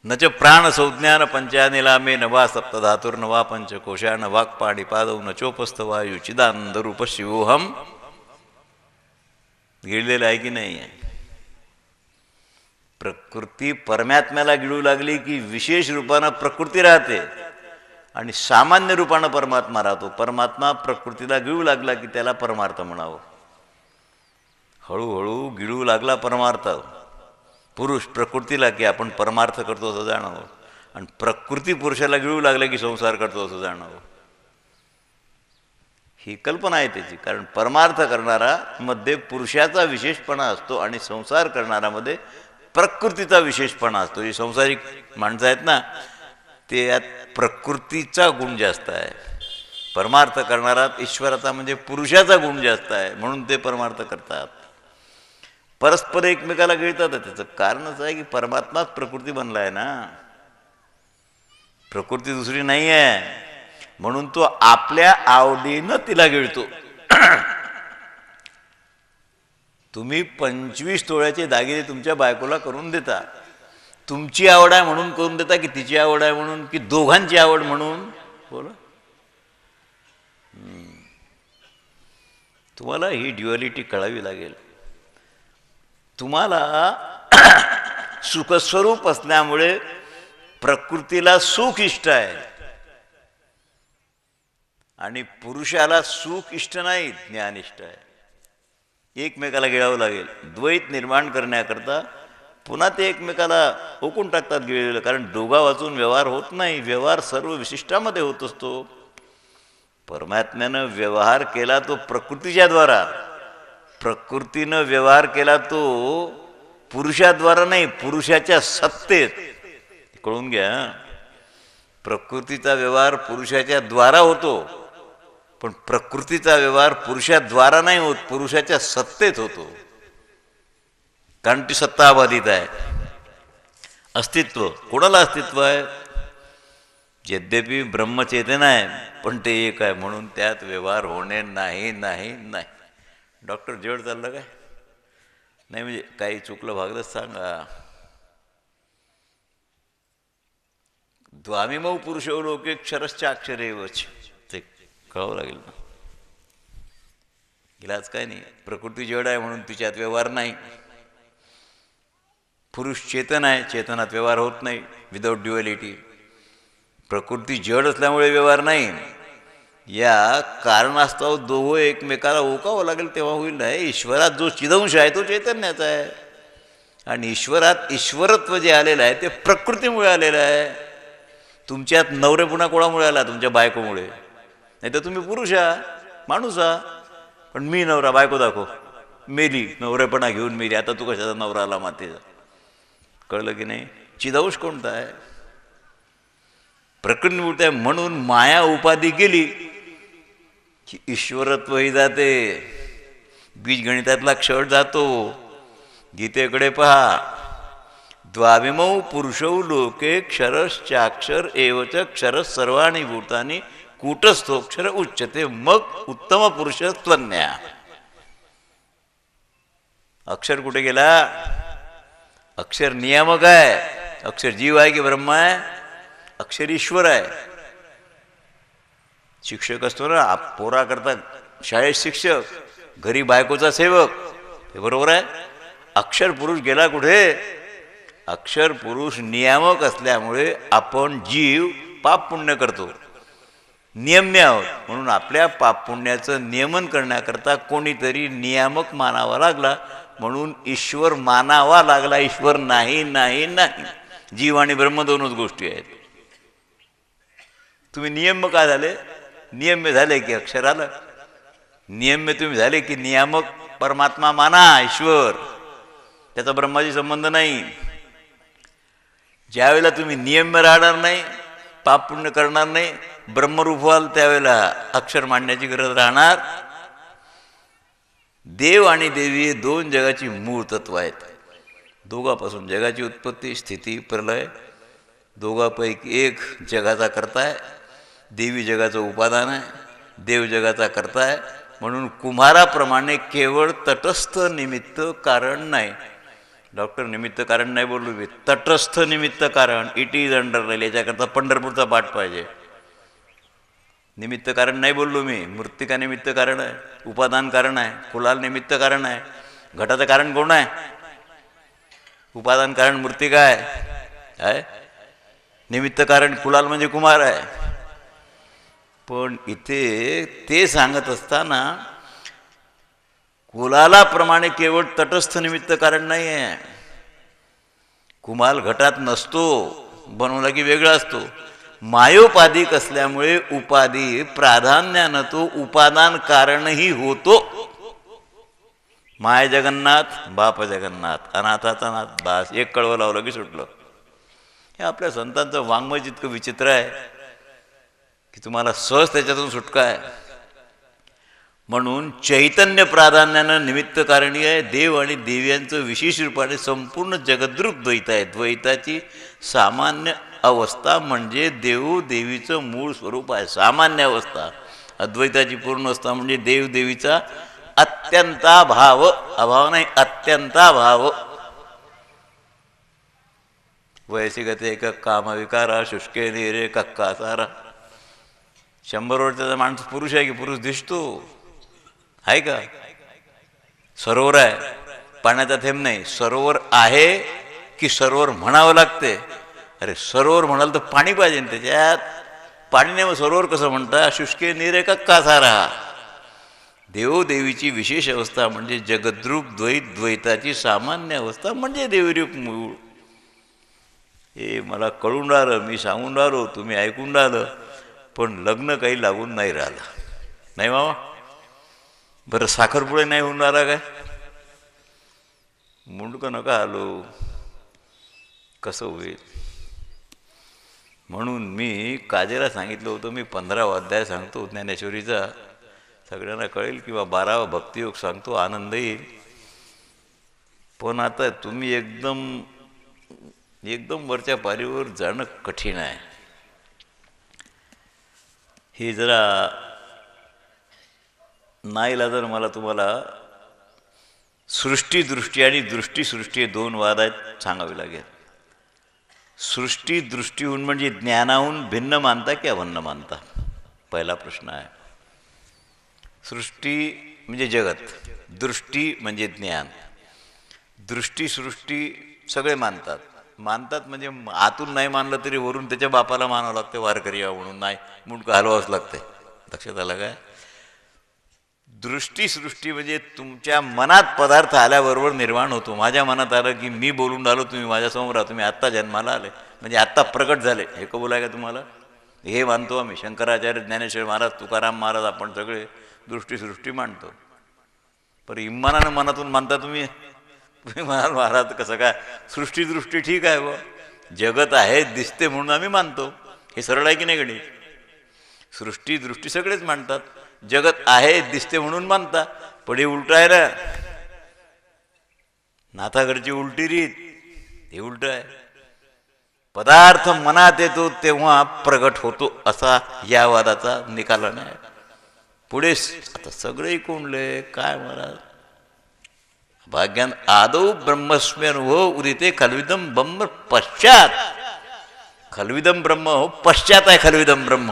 न च प्राण संज्ञान पंचानिलामे नवा सप्तधातुर्नवा पंचकोशा न वाक्पाणिपादौ न चोपस्थ वायू चिदानंद रूप शिवोहम. गिळलेलं आहे की नाही आहे? प्रकृती परमात्म्याला गिळू लागली की विशेष रूपानं प्रकृती राहते आणि सामान्य रूपानं परमात्मा राहतो. परमात्मा प्रकृतीला गिळू लागला की त्याला परमार्थ म्हणावं. हळूहळू गिळू लागला परमार्थ. पुरुष प्रकृतीला की आपण परमार्थ करतो असं जाणावं, आणि प्रकृती पुरुषाला गिळू लागला की संसार करतो असं जाणावं. ही कल्पना आहे त्याची. कारण परमार्थ करणारा मध्ये पुरुषाचा विशेषपणा असतो आणि संसार करणारामध्ये प्रकृतीचा विशेषपणा असतो. जे संसारिक माणसं आहेत ना, ते यात प्रकृतीचा गुण जास्त आहे. परमार्थ करणारात ईश्वराचा म्हणजे पुरुषाचा गुण जास्त आहे, म्हणून ते परमार्थ करतात. परस्पर एकमेकाला गिळतात. त्याचं कारणच आहे की परमात्माच प्रकृती बनला आहे ना, प्रकृती दुसरी नाही आहे. म्हणून तो आपल्या आवडीनं तिला गिळतो. तुम्ही 25 तोळ्याचे दागिने तुमच्या बायकोला करून देता. तुमची आवड आहे म्हणून करून देता की तिची आवड आहे म्हणून की दोघांची आवड म्हणून? बोला. तुम्हाला ही ड्युअलिटी कळावी लागेल. तुम्हाला सुखस्वरूप असल्यामुळे प्रकृतीला सुख इष्ट आहे आणि पुरुषाला सुख इष्ट नाही, ज्ञान इष्ट आहे. एकमेकाला गिळावं लागेल. द्वैत निर्माण करण्याकरता पुन्हा ते एकमेकाला ओकून टाकतात गिळलेलं. कारण दोघा वाचून व्यवहार होत नाही. व्यवहार सर्व विशिष्टामध्ये होत असतो. परमात्म्यानं व्यवहार केला तो प्रकृतीच्या द्वारा. प्रकृतीनं व्यवहार केला तो पुरुषाद्वारा नाही, पुरुषाच्या सत्तेत. कळून घ्या. प्रकृतीचा व्यवहार पुरुषाच्या द्वारा होतो, पण प्रकृतीचा व्यवहार पुरुषाद्वारा नाही होत, पुरुषाच्या सत्तेत होतो. कारण ती सत्ता अबाधित आहे. अस्तित्व कोणाला अस्तित्व आहे? यद्यपि ब्रह्मचेतना आहे, पण ते एक आहे, म्हणून त्यात व्यवहार होणे नाही नाही नाही. डॉक्टर जड चाललं काय? नाही म्हणजे काही चुकलं भागलंच सांगा. द्वामिमौ पुरुषो लोके क्षरश्च अक्षरेवच. ते कळावं लागेल ना. इलाज काय नाही. प्रकृती जड आहे म्हणून तिच्यात व्यवहार नाही. पुरुष चेतन आहे, चेतनात व्यवहार होत नाही. Without duality. प्रकृती जड असल्यामुळे व्यवहार नाही. या कारणास्तव दोघं एकमेकाला ओकावं लागेल तेव्हा होईल. नाही, ईश्वरात जो चिदंश आहे तो चैतन्याचा आहे, आणि ईश्वरात ईश्वरत्व जे आलेलं आहे ते प्रकृतीमुळे आलेलं आहे. तुमच्यात नवरेपणा कोणामुळे आला? तुमच्या बायकोमुळे. नाही तर तुम्ही पुरुष आहात, माणूस आहात. पण मी नवरा, बायको दाखव, मेली, नवरेपणा घेऊन मेली. आता तू कशाचा नवरा आला मातेचा? कळलं की नाही? चिदंश कोणता आहे? प्रकृतीमुळे. म्हणून माया उपाधी गेली की ईश्वरत्वही जाते, बीजगणितातला क्षळ जातो. गीतेकडे पहा. द्वाविमौ पुरुषौ लोके क्षरश्चाक्षर एवच क्षर सर्वाणि भूतानि कूटस्थोक्षर उच्यते. मग उत्तम पुरुष त्वन्या. अक्षर कुठे गेला? अक्षर नियामक आहे. अक्षर जीव आहे की ब्रह्म आहे? अक्षर ईश्वर आहे. शिक्षक असतो ना, पोरा करता शाळेत शिक्षक, घरी बायकोचा सेवक. हे बरोबर आहे. अक्षर पुरुष गेला कुठे? अक्षर पुरुष नियामक असल्यामुळे आपण जीव पाप पुण्य करतो, नियम्य आहोत. म्हणून आपल्या पाप पुण्याचं नियमन करण्याकरता कोणीतरी नियामक मानावा लागला. म्हणून ईश्वर मानावा लागला. ईश्वर नाही नाही नाही. जीव आणि ब्रह्म दोनच गोष्टी आहेत. तुम्ही नियम्य का झाले? नियम्य झाले की अक्षर आलं. नियम्य तुम्ही झाले की नियामक परमात्मा माना, ईश्वर. त्याचा ब्रह्माशी संबंध नाही. ज्यावेळेला तुम्ही नियम्य राहणार नाही, पाप पुण्य करणार नाही, ब्रह्मरूप व्हाल, त्यावेळेला अक्षर मांडण्याची गरज राहणार. देव आणि देवी हे दोन जगाची मूळ तत्व आहेत. दोघापासून जगाची उत्पत्ती, स्थिती, प्रलय. दोघापैकी एक जगाचा करता आहे, देवी जगाचं उपादान आहे, देव जगाचा करता आहे. म्हणून कुम्हाराप्रमाणे केवळ तटस्थ निमित्त कारण नाही. डॉक्टर निमित्त कारण नाही बोललो मी, तटस्थ निमित्त कारण. It is under. याच्याकरता पंढरपूरचा पाठ पाहिजे. निमित्त कारण नाही बोललो मी. मृत्तिका निमित्त कारण आहे, उपादान कारण आहे, कुलाल निमित्त कारण आहे. घटाचं कारण कोण आहे? उपादान कारण मृत्तिका आहे. निमित्त कारण कुलाल म्हणजे कुमार आहे. पण इथे ते सांगत असताना कुलालाप्रमाणे केवळ तटस्थ निमित्त कारण नाही आहे. कुमाल घटात नसतो, बनवला की वेगळा असतो. मायोपाधिक असल्यामुळे उपाधी प्राधान्यानं तो उपादान कारणही होतो. माय जगन्नाथ, बाप जगन्नाथ, अनाथाचा नाथ, बास. एक कळवं लावलं की सुटलं. हे आपल्या संतांचं वाङ्मय इतकं विचित्र आहे की तुम्हाला सहज त्याच्यातून सुटका आहे. म्हणून चैतन्य प्राधान्यानं निमित्त कारणी आहे. देव आणि देव्यांचं विशेष रूपाने संपूर्ण जगद्रूप द्वैत आहे. द्वैताची सामान्य अवस्था म्हणजे देव देवीचं मूळ स्वरूप आहे. सामान्य अवस्था. अद्वैताची पूर्ण अवस्था म्हणजे देव देवीचा अत्यंताभाव. अभाव नाही, अत्यंताभाव. वयसी गते एक कामविकारा शुष्के निरे कक्का सारा. 100 वर्षाचा माणूस पुरुष आहे की पुरुष दिसतो? आहे का? सरोवर आहे, पाण्याचा थेंब नाही. सरोवर आहे की सरोवर म्हणावं लागते? अरे सरोवर म्हणाल तर पाणी पाहिजे ना त्याच्यात. पाणी नाही, मग सरोवर कसं म्हणता? शुष्के निरे कक्का सारा. देवदेवीची विशेष अवस्था म्हणजे जगद्रूप द्वैत. द्वैताची सामान्य अवस्था म्हणजे देवरूप मूळ. हे मला कळून राहिलं, मी सांगून राहिलो, तुम्ही ऐकून राहिलं, पण लग्न काही लागून नाही राहिलं. नाही मामा? बरं साखरपुडे नाही होऊन राहिला काय? मुंडकं नका आलो, कसं होईल? म्हणून मी काजेला सांगितलं होतं, मी 15वा अध्याय सांगतो ज्ञानेश्वरीचा. सगळ्यांना कळेल किंवा 12वा भक्तियोग सांगतो, आनंद येईल. पण आता तुम्ही एकदम वरच्या पारीवर जाणं कठीण आहे. हे जरा नाईलाजानं मला तुम्हाला सृष्टीदृष्टी आणि दृष्टीसृष्टी हे दोन वाद आहेत सांगावे लागेल. सृष्टी दृष्टीहून म्हणजे ज्ञानाहून भिन्न मानता की अभिन्न मानता? पहिला प्रश्न आहे. सृष्टी म्हणजे जगत, दृष्टी म्हणजे ज्ञान. दृष्टी सृष्टी सगळे मानतात. मानतात म्हणजे आतून नाही मानलं तरी वरून त्याच्या बापाला मानावं लागते, वारकरी म्हणून. नाही मुंडकं हलवावंच लागते. लक्षात आलं काय? दृष्टी सृष्टी म्हणजे तुमच्या मनात पदार्थ आल्याबरोबर निर्माण होतो. माझ्या मनात आलं की मी बोलून राहिलो, तुम्ही माझ्यासमोर आहात, तुम्ही आत्ता जन्माला आले म्हणजे आत्ता प्रकट झाले. हे कबूल आहे का तुम्हाला? हे मानतो आम्ही. शंकराचार्य, ज्ञानेश्वर महाराज, तुकाराम महाराज, आपण सगळे दृष्टी सृष्टी मानतो. पण इम्मानानं मनातून मानता तुम्ही म्हणाल महाराज कसं काय? सृष्टी दृष्टी ठीक आहे व जगत आहे दिसते म्हणून आम्ही मानतो. हे सरळ आहे की नाही गणित? सृष्टी दृष्टी सगळेच मानतात. जगत आहे दिसते म्हणून मानता. पण हे उलट आहे ना. नाथागरची उलटी रीत, हे उलट आहे. पदार्थ मनात येतो तेव्हा प्रगट होतो, असा या वादाचा निकाल नाही. पुढे आता सगळे कोणले काय महाराज? भाग्यान आदौ ब्रह्मस्मी अनुभव उदिते खलविदम ब्रह्म पश्चात. खलविदम ब्रह्म हो, पश्चात आहे खलविदम ब्रह्म.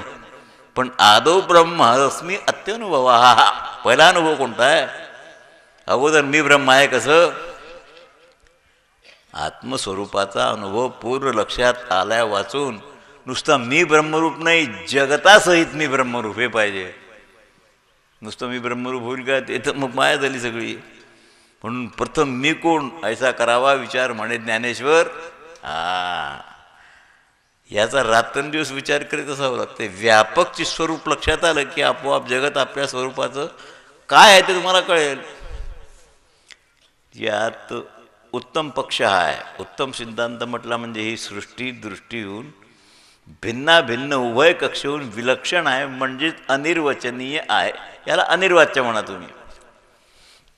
पण आदौ ब्रह्म अस्मी अत्यनुभव. हा पहिला अनुभव कोणता आहे? अगोदर मी ब्रह्म आहे कसं? आत्मस्वरूपाचा अनुभव पूर्ण लक्षात आल्या वाचून नुसतं मी ब्रह्मरूप नाही, जगतासहित मी ब्रह्मरूप हे पाहिजे. नुसतं मी ब्रह्मरूप होईल का? ते तर मग माया झाली सगळी. म्हणून प्रथम मी कोण ऐसा करावा विचार म्हणे ज्ञानेश्वर. याचा रात्रंदिवस विचार करीत असावं लागते. व्यापक स्वरूप लक्षात आलं की आपोआप जगत आपल्या स्वरूपाचं काय आहे ते तुम्हाला कळेल. यात उत्तम पक्ष हा आहे. उत्तम सिद्धांत म्हटला म्हणजे ही सृष्टी दृष्टीहून भिन्नाभिन्न उभय कक्षेहून विलक्षण आहे, म्हणजेच अनिर्वचनीय आहे. याला अनिर्वाच्य म्हणा तुम्ही.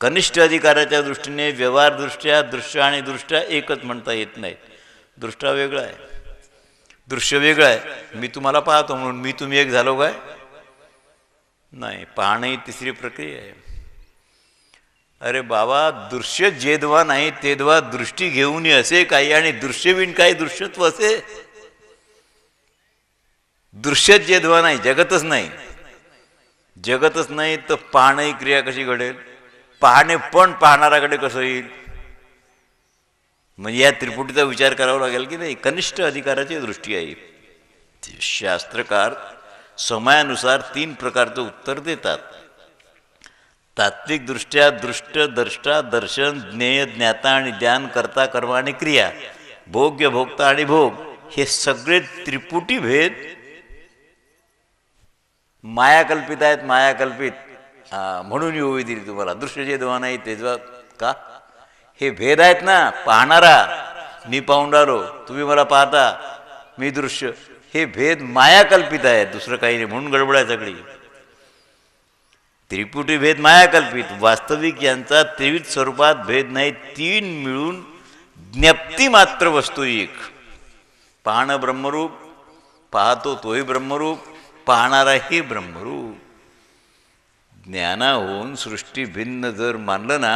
कनिष्ठ अधिकाराच्या दृष्टीने व्यवहारदृष्ट्या दृश्य आणि दृष्ट्या एकच म्हणता येत नाही. दृष्टा वेगळा आहे, दृश्य वेगळं आहे. मी तुम्हाला पाहतो म्हणून मी तुम्ही एक झालो काय? नाही. पाहणं ही तिसरी प्रक्रिया आहे. अरे बाबा, दृश्य जेदवा नाही तेदवा दृष्टी घेऊन असे काही, आणि दृश्यविण काही दृश्यत्व असे. दृश्य जेदवा नाही, जगतच नाही. जगतच नाही तर पाहणं क्रिया कशी घडेल? पाहणे पण पाहणाराकडे कसं येईल? म्हणजे या त्रिपुटीचा विचार करावा लागेल की नाही. कनिष्ठ अधिकाराची दृष्टी आहे. शास्त्रकार समयानुसार 3 प्रकारचं उत्तर देतात. तात्विक दृष्ट्या दृष्ट द्रष्टा दर्शन ज्ञेय ज्ञाता आणि ज्ञान करता कर्म आणि क्रिया, भोग्य भोक्ता आणि भोग, हे सगळे त्रिपुटी भेद मायाकल्पित आहेत. मायाकल्पित म्हणून योगी दिली तुम्हाला. दृश्य जे देवा नाही ते का? हे भेद आहेत ना. पाहणारा मी पाहून राहिलो, तुम्ही मला पाहता, मी दृश्य, हे भेद मायाकल्पित आहेत, दुसरं काही नाही. म्हणून गडबड आहे सगळी. त्रिपुटी भेद मायाकल्पित, वास्तविक यांचा त्रिविध स्वरूपात भेद नाही. 3 मिळून ज्ञप्ती मात्र वस्तू एक. पाहणं ब्रह्मरूप, पाहतो तोही ब्रह्मरूप, पाहणाराही ब्रह्मरूप. ज्ञानाहून सृष्टी भिन्न जर मानलं ना,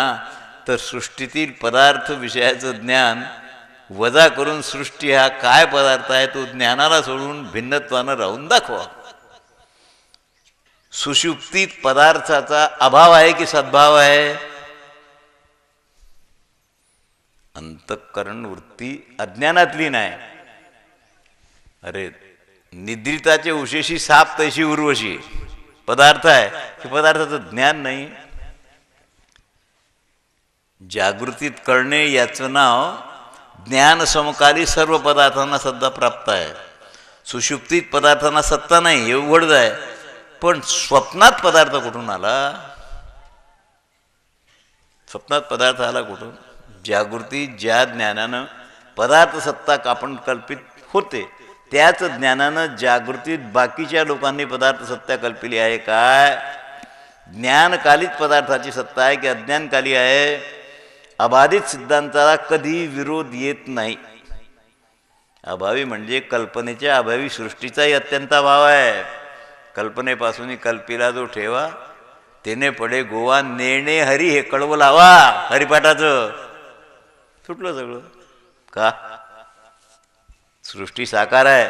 तर सृष्टीतील पदार्थ विषयाचं ज्ञान वजा करून सृष्टी हा काय पदार्थ आहे तो ज्ञानाला सोडून भिन्नत्वानं राहून दाखवा. सुषुप्तीत पदार्थाचा अभाव आहे की सद्भाव आहे? अंतःकरण वृत्ती अज्ञानातली नाही. अरे निद्रिताचे उशेशी साप तैशी उर्वशी पदार्थ आहे की पदार्थाचं ज्ञान नाही. जागृतीत कळणे याचं नाव ज्ञान समकाली सर्व पदार्थांना सत्ता प्राप्त आहे. सुषुप्तीत पदार्थांना सत्ता नाही हे उघड आहे. पण स्वप्नात पदार्थ कुठून आला? स्वप्नात पदार्थ आला कुठून? जागृतीत ज्या ज्ञानानं पदार्थ सत्ता आपण कल्पित होते, त्याच ज्ञानानं जागृतीत बाकीच्या लोकांनी पदार्थ सत्ता कल्पिली आहे. काय ज्ञानकालीच पदार्थाची सत्ता आहे की अज्ञानकाली आहे? अबाधित सिद्धांताला कधी विरोध येत नाही. अभावी म्हणजे कल्पनेच्या अभावी सृष्टीचाही अत्यंत अभाव आहे. कल्पनेपासून कल्पीला जो ठेवा तेने पडे गोवा, नेणे हरी हे कळवं लावा. हरिपाठाचं सुटलं सगळं. का? सृष्टी साकार आहे,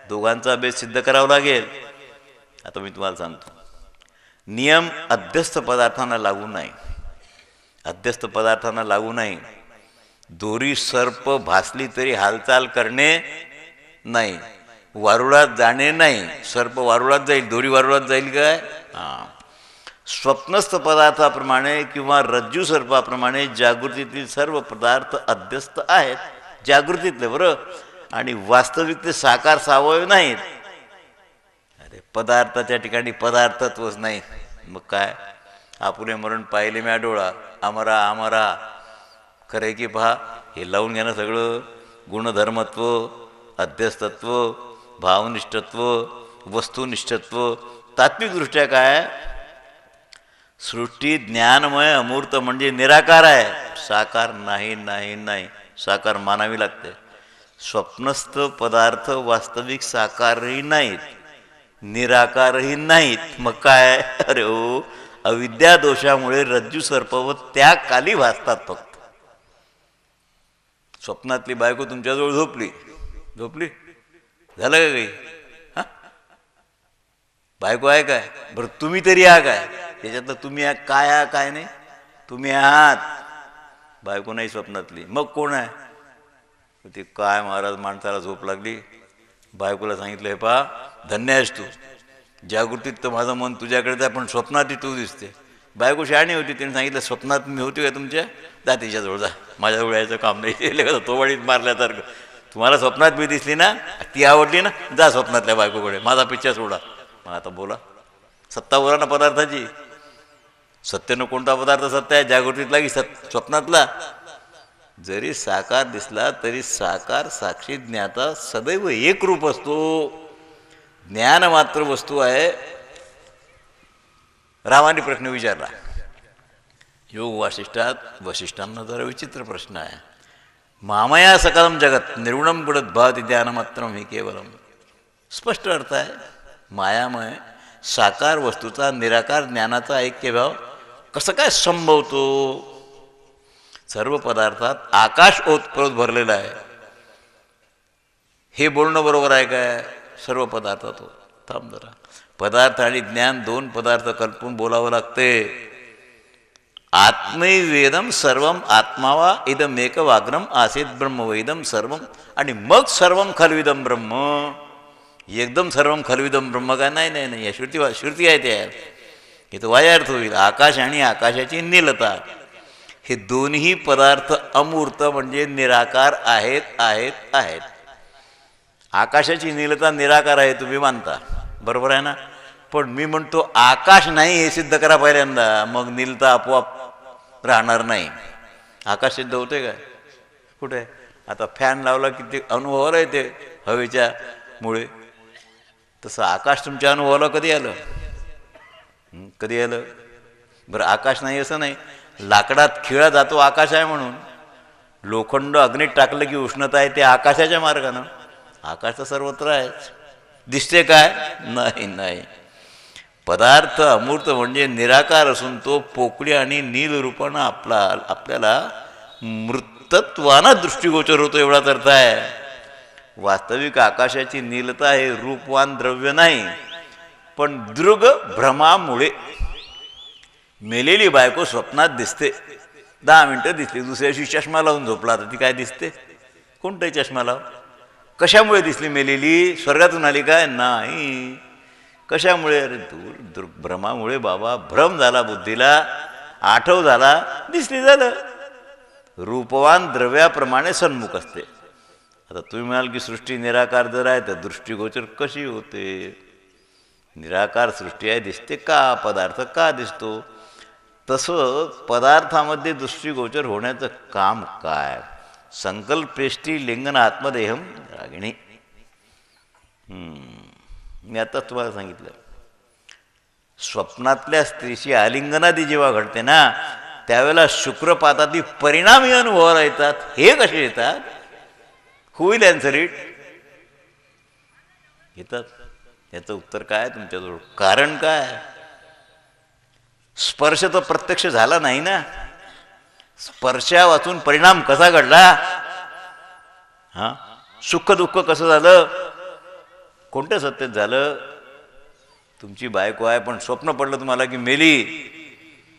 दोघांचा अभेद सिद्ध करावा लागेल. आता मी तुम्हाला सांगतो, नियम अध्यस्थ पदार्थांना लागू नाही. अध्यस्थ पदार्थांना लागू नाही. दोरी सर्प भासली तरी हालचाल करणे नाही. वारुळात जाणे नाही. सर्प वारुळात जाईल, दोरी वारुळात जाईल काय? स्वप्नस्थ पदार्थाप्रमाणे किंवा रज्जू सर्पाप्रमाणे जागृतीतील सर्व पदार्थ अध्यस्थ आहेत, जागृतीतले बरं, आणि वास्तविक ते साकार सावयव नाहीत. अरे पदार्थाच्या ठिकाणी पदार्थत्वच नाही. मग काय? आपुले मरण पाहिले म्या डोळा, अमरा अमरा खरे की पहा. हे लावून घ्या ना सगळं. गुणधर्मत्व, अध्यस्तत्व, भावनिष्ठत्व, वस्तुनिष्ठत्व. तात्विकदृष्ट्या काय? सृष्टी ज्ञानमय अमूर्त म्हणजे निराकार आहे, साकार नाही. नाही नाही, साकार मानावी लागते. स्वप्नस्थ पदार्थ वास्तविक साकारही नाहीत, निराकारही नाहीत. मग काय? अरे हो, अविद्या दोषामुळे रज्जू सर्पवत त्या काली भासतात फक्त. स्वप्नातली बायको तुमच्याजवळ झोपली, झोपली झालं का काही? बायको आहे काय? बरं तुम्ही तरी आ काय? त्याच्यातलं तुम्ही काय आ काय नाही? तुम्ही आहात, बायको नाही स्वप्नातली. मग कोण आहे? ते काय महाराज, माणसाला झोप लागली. बायकोला सांगितलं, हे पहा, धन्य आहेस तू, जागृतीत तर माझं मन तुझ्याकडेच आहे, पण स्वप्नातही तू दिसते. बायको शहाणी होती, तिने सांगितलं, स्वप्नात मी होती का तुमच्या? जा तिच्याजवळ जा, माझ्याजवळ यायचं काम नाही. तो वडीत मारल्यासारखं. तुम्हाला स्वप्नात मी दिसली ना, ती आवडली ना, जा स्वप्नातल्या बायकोकडे, माझा पिच्छा सोडा. मग आता बोला, सत्ता बोला ना पदार्थाची. सत्यनं कोणता पदार्थ सत्य आहे? जागृतीतला की स्वप्नातला? जरी साकार दिसला तरी साकार साक्षी ज्ञाता सदैव एक रूप असतो. ज्ञान मात्र वस्तू आहे. रामाने प्रश्न विचारला योग वासिष्ठात. वसिष्ठांना जरा विचित्र प्रश्न आहे. मामया सकलम जगत निर्गुणम गुणत भावती ज्ञानमात्रम ही केवलम. स्पष्ट अर्थ आहे. मायामय साकार वस्तूचा निराकार ज्ञानाचा ऐक्यभाव कसं काय संभवतो? सर्व पदार्थात आकाश ओतप्रोत भरलेला आहे. हे बोलणं बरोबर आहे काय? सर्व पदार्थात हो. थांब जरा. पदार्थ आणि ज्ञान दोन पदार्थ कल्पून बोलावं लागते. आत्मैवेदम सर्वम आत्मावा इदमेक वाग्रम आसीत ब्रह्मवेदम सर्वम, आणि मग सर्वम खलविदम ब्रह्म. एकदम सर्वम खलविदम ब्रह्म का? नाही नाही नाही, या श्रुती आहे त्या. इथं वायार्थ होईल. आकाश आणि आकाशाची नीलता हे दोन्ही पदार्थ अमूर्त म्हणजे निराकार आहेत आहेत आहेत. आकाशाची नीलता निराकार आहे तुम्ही मानता, बरोबर आहे ना? पण मी म्हणतो आकाश नाही हे सिद्ध करा पहिल्यांदा, मग नीलता आपोआप राहणार नाही. आकाश सिद्ध होते काय? कुठे? आता फॅन लावला की ते अनुभवाला येते हवेच्या मुळे. तसं आकाश तुमच्या अनुभवाला कधी आलं? कधी आलं? बरं, आकाश नाही असं नाही. लाकडात खिळा जातो आकाश आहे म्हणून. लोखंड अग्नीत टाकलं की उष्णता आहे, ते आकाशाच्या मार्गानं. आकाश तर सर्वत्र आहेच. दिसते काय? नाही नाही. पदार्थ अमूर्त म्हणजे निराकार असून तो पोकळी आणि नील रूपानं आपल्याला मृतत्वानं दृष्टिगोचर होतो, एवढाच अर्थ आहे. वास्तविक आकाशाची नीलता हे रूपवान द्रव्य नाही, पण दृग भ्रमामुळे. मेलेली बायको स्वप्नात दिसते, 10 मिनिटं दिसली, दुसऱ्या दिवशी चष्मा लावून झोपला तर ती काय दिसते? कोणताही चष्मा लाव. कशामुळे दिसली मेलेली? स्वर्गातून आली काय? नाही. कशामुळे? अरे दूर भ्रमामुळे बाबा. भ्रम झाला बुद्धीला, आठव झाला, दिसली, झालं. रूपवान द्रव्याप्रमाणे सन्मुख असते. आता तुम्ही म्हणाल की सृष्टी निराकार जर आहे तर दृष्टिगोचर कशी होते? निराकार सृष्टी आहे, दिसते का? पदार्थ का दिसतो? तसं पदार्थामध्ये दृष्टिगोचर होण्याचं काम काय? संकल्पेष्टी लिंगन आत्मदेहम रागिणी. मी आता तुम्हाला सांगितलं, स्वप्नातल्या स्त्रीशी आलिंगनादी जेव्हा घडते ना, त्यावेळेला शुक्रपातादी परिणामी अनुभवाला येतात. हे कसे येतात? होईल ॲन्सर इट. येतात. याचं उत्तर काय तुमच्याजवळ? कारण काय? स्पर्श तर प्रत्यक्ष झाला नाही ना. स्पर्शा वाचून परिणाम कसा घडला? सुख दुःख कसं झालं? कोणत्या सत्तेत झालं? तुमची बायको आहे, पण स्वप्न पडलं तुम्हाला की मेली.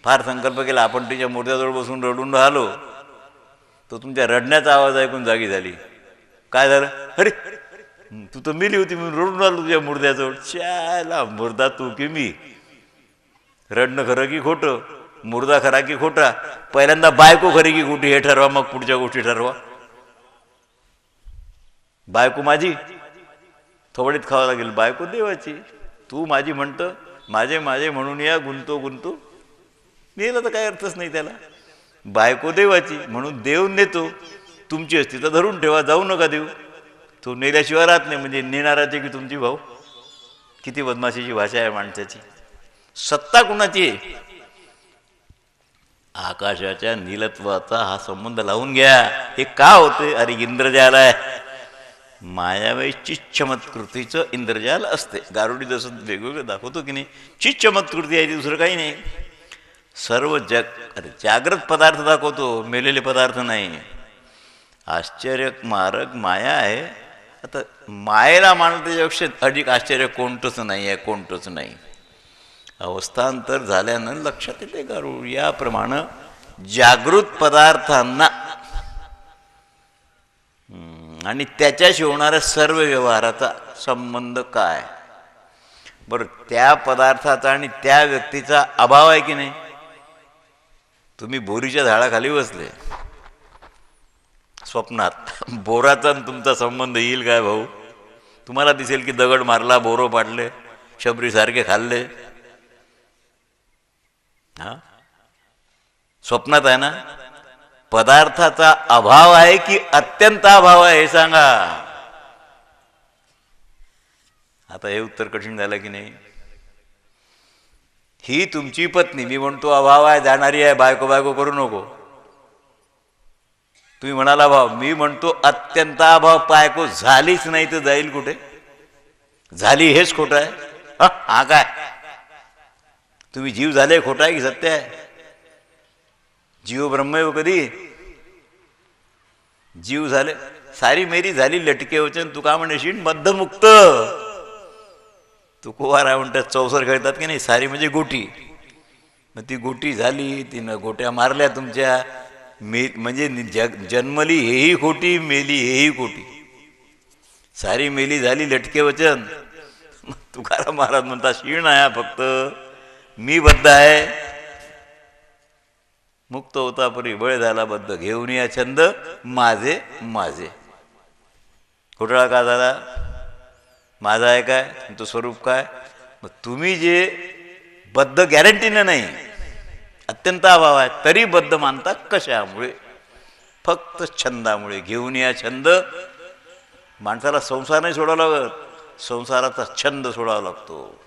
फार संकल्प केला, आपण तिच्या मुर्द्याजवळ बसून रडून राहिलो, तो तुमच्या रडण्याचा आवाज ऐकून जागी झाली. काय झालं? अरे तू तर मेली होती, म्हणून रडून राहिलो तुझ्या मुर्द्याजवळ. चायला, मुर्दा तू की मी? रडणं खरं की खोटं? मुर्दा खरा की खोटा? पहिल्यांदा बायको खरी की खोटी हे ठरवा, मग पुढच्या गोष्टी ठरवा. बायको माझी थोडीत खावं लागेल, बायको देवाची. तू माझी म्हणतं, माझे माझे म्हणून या गुंतो गुंतो नेलं तर काही अर्थच नाही त्याला. बायको देवाची म्हणून देव नेतो. तुमची असती तर धरून ठेवा, जाऊ नका देऊ. तो नेल्याशिवाय राहत नाही, म्हणजे नेणाराचे की तुमची भाऊ. किती बदमाशीची भाषा आहे माणसाची. सत्ता कुणाची आहे? आकाशाच्या नीलत्वाचा हा संबंध लावून घ्या. हे का होते? अरे इंद्रजाल आहे. मायावय चिच्चमत्कृतीचं इंद्रजाल असते. गारुडी जसं वेगवेगळं दाखवतो की नाही, चिच्चमत्कृती आहे ती, दुसरं काही नाही. सर्व जग अरे जागृत पदार्थ दाखवतो, मेलेले पदार्थ नाही. आश्चर्य मारक माया आहे. आता मायेला मानण्यापेक्षा अधिक आश्चर्य कोणतंच नाही आहे, कोणतंच नाही. अवस्थांतर झाल्यानं लक्षात येते गारुड. याप्रमाणे जागृत पदार्थांना आणि त्याच्याशी होणाऱ्या सर्व व्यवहाराचा संबंध काय? बरं, त्या पदार्थाचा आणि त्या व्यक्तीचा अभाव आहे की नाही? तुम्ही बोरीच्या झाडाखाली बसले स्वप्नात, बोराचा तुमचा संबंध येईल काय भाऊ? तुम्हाला दिसेल की दगड मारला, बोरं पाडले, शबरीसारखे खाल्ले. हा, स्वप्नात आहे ना. पदार्थाचा अभाव आहे की अत्यंत अभाव आहे हे सांगा. आता हे उत्तर कठीण झालं की नाही? ही तुमची पत्नी, मी म्हणतो अभाव आहे, जाणारी आहे, बायको बायको करू नको. तुम्ही म्हणाला भाव, मी म्हणतो अत्यंत अभाव, बायको झालीच नाही तर जाईल कुठे? झाली हेच खोटं आहे. हा काय तुम्ही जीव झाले खोटा आहे की सत्य आहे? जीव ब्रह्मैव कधी जीव झाले, सारी मेरी झाली लटके वचन. तू का म्हणशील मध्यमुक्त? तू कुवारा म्हणतात, चौसर खेळतात की नाही, सारी म्हणजे गोटी. मग ती गोटी झाली, तिनं गोट्या मारल्या तुमच्या. म्हणजे जन्मली हेही खोटी, मेली हेही खोटी. सारी मेली झाली लटके वचन. तुकाराम महाराज म्हणतात, शीण आहे फक्त, मी बद्ध आहे. मुक्त होता परी बळ झाला बद्ध, घेऊन या छंद माझे माझे. घोटाळा का झाला? माझा आहे काय, तो स्वरूप काय? मग तुम्ही जे बद्ध गॅरंटीनं नाही, अत्यंत अभाव आहे, तरी बद्ध मानता कशामुळे? फक्त छंदामुळे. घेऊन या छंद. माणसाला संसार नाही सोडावा लागत, संसाराचा छंद सोडावा लागतो.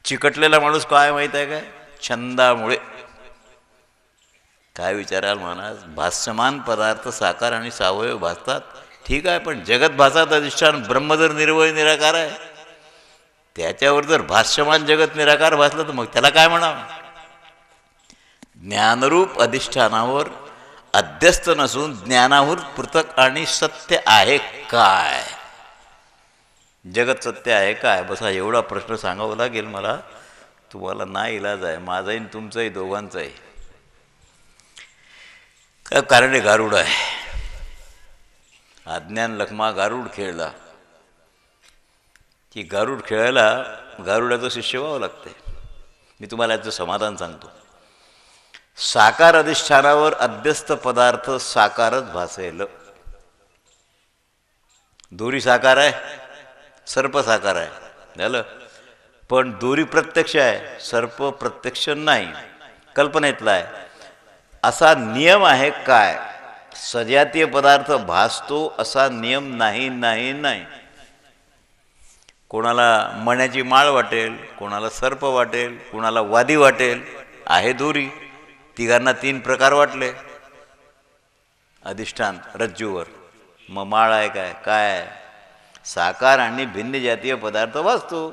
चिकटलेला माणूस काय माहित आहे काय? छंदामुळे. काय विचाराल महाराज, भास्यमान पदार्थ साकार आणि सावयव भासतात, ठीक आहे, पण जगत भासात अधिष्ठान ब्रह्म जर निर्वय निराकार आहे, त्याच्यावर जर भाष्यमान जगत निराकार भासलं तर मग त्याला काय म्हणावं? ज्ञानरूप अधिष्ठानावर अध्यस्त नसून ज्ञानाहून पृथक आणि सत्य आहे काय? जगत सत्य आहे काय? बसा, एवढा प्रश्न सांगावा लागेल मला. तुम्हाला ना इलाज आहे, माझाही तुमचाही दोघांचाही. काय कारण आहे? गारुड आहे. अज्ञान लखमा गारुड खेळला की गारुड खेळायला गारुडाचं शिष्य व्हावं लागते. मी तुम्हाला याचं समाधान सांगतो. साकार अधिष्ठानावर अध्यस्त पदार्थ साकारच भासेल. दोरी साकार आहे, सर्प साकार आहे, झालं. पण दोरी प्रत्यक्ष आहे, सर्प प्रत्यक्ष नाही, कल्पनेतला आहे. असा नियम आहे काय? सजातीय पदार्थ भासतो असा नियम नाही नाही नाही. कोणाला मण्याची माळ वाटेल, कोणाला सर्प वाटेल, कोणाला वादी वाटेल. आहे दोरी. तिघांना 3 प्रकार वाटले अधिष्ठान रज्जूवर. मग माळ आहे काय? काय आहे? साकार आणि भिन्न जातीय पदार्थ भासतो.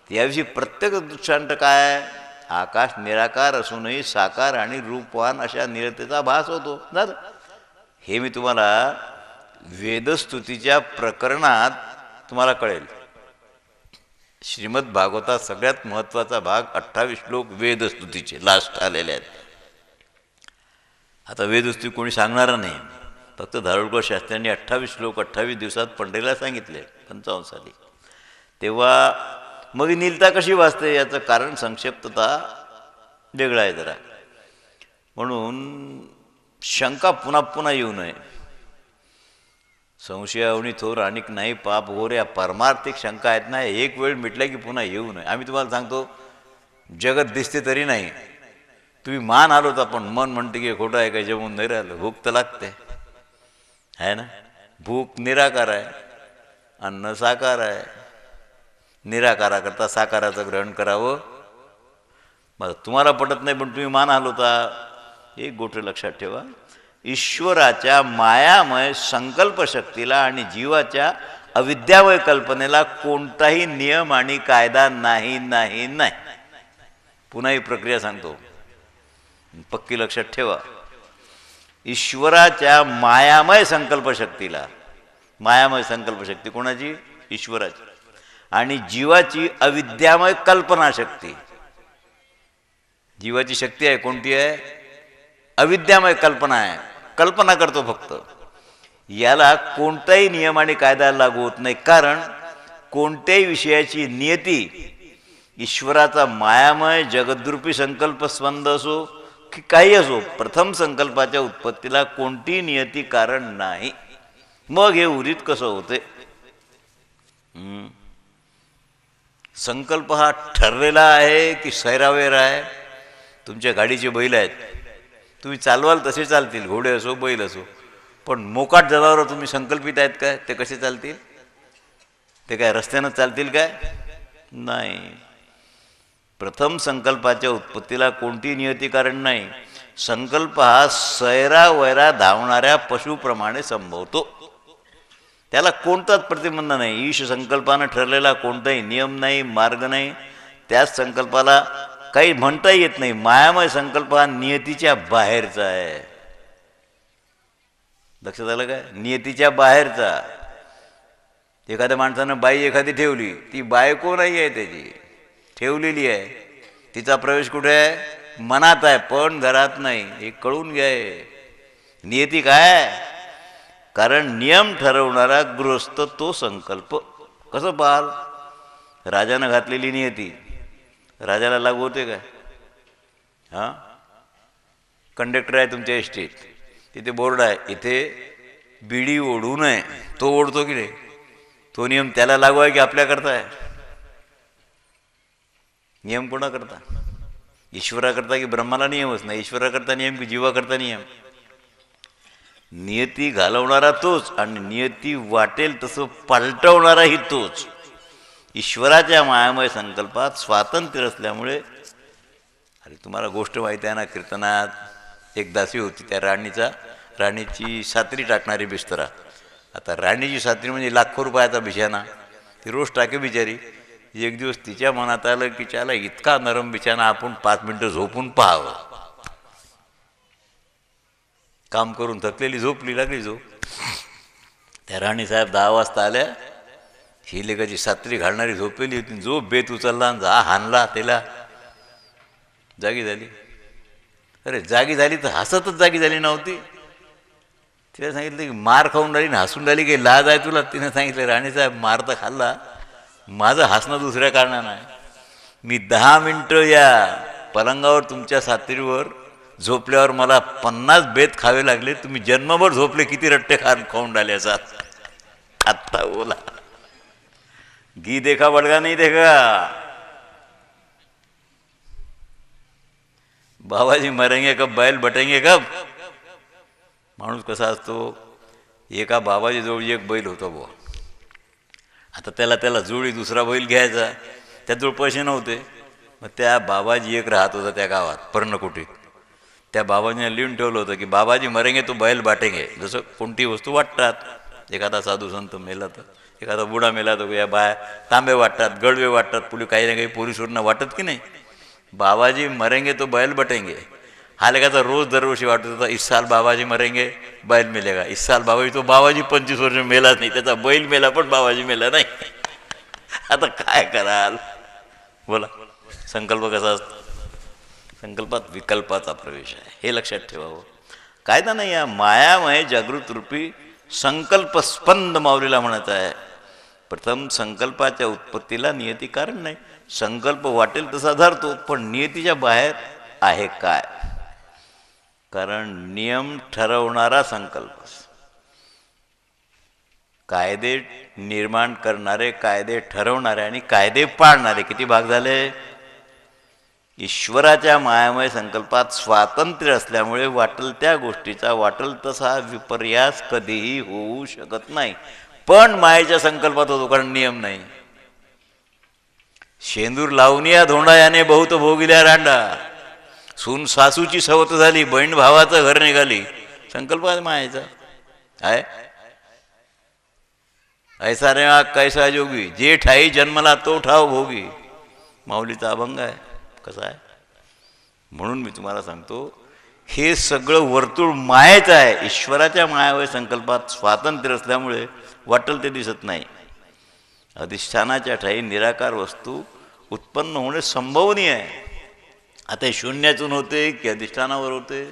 त्याविषयी प्रत्येक दृष्टांत काय? आकाश निराकार असूनही साकार आणि रूपवान अशा निरतेचा भास होतो. झालं. हे मी तुम्हाला वेदस्तुतीच्या प्रकरणात तुम्हाला कळेल. श्रीमद भागवतात सगळ्यात महत्त्वाचा भाग 28 श्लोक वेदस्तुतीचे लास्ट आलेले आहेत. आता वेदस्तुती कोणी सांगणार नाही, फक्त धारुडकर शास्त्र्यांनी 28 श्लोक 28 दिवसात पंढरीला सांगितले 55 साली. तेव्हा मग नीलता कशी वाचते याचं कारण संक्षिप्तता वेगळा आहे जरा. म्हणून शंका पुन्हा पुन्हा येऊ नये. संशयावनी थोर आणिक नाही पाप हो रे, परमार्थिक शंका आहेत ना, एक वेळ मिटल्या की पुन्हा येऊ नये. आम्ही तुम्हाला सांगतो, जगत दिसते तरी नाही, तुम्ही मान आलोत, आपण मन म्हणते की खोटं आहे, काय जेवून नाही राहिलं. भूक तर लागते आहे ना. भूक निराकार आहे, अन्न साकार आहे. निराकाराकरता साकाराचं ग्रहण करावं. मग तुम्हाला पटत नाही पण तुम्ही मान हलवता. एक गोष्ट लक्षात ठेवा, ईश्वराच्या मायामय संकल्पशक्तीला आणि जीवाच्या अविद्यामय कल्पनेला कोणताही नियम आणि कायदा नाही नाही नाही. पुन्हा ही प्रक्रिया सांगतो, पक्की लक्षात ठेवा. ईश्वराच्या मायामय संकल्पशक्तीला, मायामय संकल्पशक्ती कोणाची? ईश्वराची. आणि जीवाची अविद्यामय कल्पनाशक्ती. जीवाची शक्ती आहे कोणती आहे? अविद्यामय कल्पना आहे, कल्पना करतो फक्त. याला कोणताही नियम आणि कायदा लागू होत नाही. कारण कोणत्याही विषयाची नियती ईश्वराचा मायामय जगद्रूपी संकल्प स्पंद असो की काही असो, प्रथम संकल्पाच्या उत्पत्तीला कोणतीही नियती कारण नाही. मग हे उदित कसं होते? संकल्प हा ठरलेला आहे की सैरावेर आहे? तुमच्या गाडीचे बैल आहेत, तुम्ही चालवाल तसे चालतील, घोडे असो बैल असो. पण मोकाट जनावरं तुम्ही संकल्पित आहेत काय? ते कसे चालतील? ते काय रस्त्यानं चालतील काय? नाही. प्रथम संकल्पाच्या उत्पत्तीला कोणती नियती कारण नाही. संकल्प हा सैरावैरा धावणाऱ्या पशुप्रमाणे संभवतो. त्याला कोणताच प्रतिबंध नाही. ईश संकल्पानं ठरलेला कोणताही नियम नाही, मार्ग नाही. त्याच संकल्पाला काही म्हणता येत नाही. मायामय संकल्प हा नियतीच्या बाहेरचा आहे. लक्षात आलं काय? नियतीच्या बाहेरचा. एखाद्या माणसानं बाई एखादी ठेवली, ती बायको नाही आहे, त्याची ठेवलेली आहे. तिचा प्रवेश कुठे आहे? मनात आहे, पण घरात नाही. हे कळून घ्या. नियती काय? कारण नियम ठरवणारा गृहस्थ तो संकल्प. कसं पाहाल? राजानं घातलेली नियती राजाला लागू होते काय? हां, कंडक्टर आहे तुमच्या एसटीत, तिथे बोर्ड आहे, इथे बिडी ओढू नये. तो ओढतो की नाही? तो नियम त्याला लागू आहे की आपल्याकरता आहे? नियम कोणाकरता? ईश्वराकरता की ब्रह्माला नियमच नाही? ईश्वराकरता नियम की जीवाकरता नियम? नियती घालवणारा तोच आणि नियती वाटेल तसं पालटवणाराही तोच. ईश्वराच्या मायामय संकल्पात स्वातंत्र्य असल्यामुळे, अरे तुम्हाला गोष्ट माहिती आहे ना, कीर्तनात एक दासी होती, त्या राणीची सात्री टाकणारी बिस्तरा. आता राणीची सात्री म्हणजे लाखो रुपयाचा बिछाना, ती रोज टाके बिचारी. एक दिवस तिच्या मनात आलं की त्याला इतका नरम बिछाना आपण 5 मिनिटं झोपून पाहावं. काम करून थकलेली झोपली, लागली झोप. त्या राणीसाहेब 10 वाजता आल्या. ही लेखाची सात्री घालणारी झोपलेली होती. जो बेत उचलला आणि जा हाणला, त्याला जागी झाली. अरे जागी झाली तर हसतच जागी झाली नव्हती. तिला सांगितलं की मार खाऊन राहिली ना हसून राहिली, काही लाज आहे तुला? तिने सांगितलं, राणीसाहेब मार तर खाल्ला, माझं हसणं दुसऱ्या कारणानं आहे. मी 10 मिनिटं या पलंगावर तुमच्या सात्रीवर झोपल्यावर मला 50 बेत खावे लागले. तुम्ही जन्मभर झोपले किती रट्टे खाऊन राहिले असा. आत्ता बोला, घी देखा बडगा नाही देखा. बाबाजी मरेंगे कब, बैल बटेंगे कब. माणूस कसा असतो, एका बाबाजी जवळ एक बैल होता बुवा. आता त्याला जोडी दुसरा बैल घ्यायचा, त्याजवळ पैसे नव्हते. मग त्या बाबाजी एक राहत होता त्या गावात पर्णकुटीत. त्या बाबाजीने लिहून ठेवलं होतं की बाबाजी मरेंगे तो बैल बाटेंगे. जसं कोणती वस्तू वाटतात, एखादा साधू संत मेला तर, एखादा बुडा मेला तर या बाया तांबे वाटतात, गडवे वाटतात, काही ना काही पोलीसवरनं वाटत की नाही. बाबाजी मरेंगे तो बैल बटेंगे हा लेखाचा रोज दरवर्षी वाटत होता. इस साल बाबाजी मरेंगे बैल मिलेगा, इस साल बाबाजी. तो बाबाजी 25 वर्ष मेलाच नाही, त्याचा बैल मेला पण बाबाजी मेला नाही. आता काय कराल बोला? संकल्प कसा असतो? संकल्पात विकल्पाचा प्रवेश आहे, हे लक्षात ठेवावं. कायदा नाही. या मायामय जागृत रूपी संकल्प स्पंद माऊलीला म्हणत आहे. प्रथम संकल्पाच्या उत्पत्तीला नियती कारण नाही. संकल्प वाटेल तसा धरतो, पण नियतीच्या बाहेर आहे काय? कारण नियम ठरवणारा संकल्प, कायदे निर्माण करणारे, कायदे ठरवणारे आणि कायदे पाळणारे किती भाग झाले? ईश्वराच्या मायामय संकल्पात स्वातंत्र्य असल्यामुळे वाटल त्या गोष्टीचा वाटल तसा विपर्यास कधीही होऊ शकत नाही. पण मायेच्या संकल्पात होतो, कारण नियम नाही. शेंदूर लावून या धोंडा याने बहुत भोगिल्या रांडा. सून सासूची सवत झाली, बहीण भावाचं घर निघाली. संकल्प मायेचा आहे. ऐसा रे कैसा जोगी, जे ठाई जन्मला तो ठाव भोगी. माऊलीचा अभंग आहे. कसा आहे? म्हणून मी तुम्हाला सांगतो, हे सगळं वर्तुळ मायेचं आहे. ईश्वराच्या मायावय संकल्पात स्वातंत्र्य असल्यामुळे वाटल ते दिसत नाही. अधिष्ठानाच्या ठाई निराकार वस्तू उत्पन्न होणे संभवनीय आहे. आता शून्यातून होते की अधिष्ठानावर होते?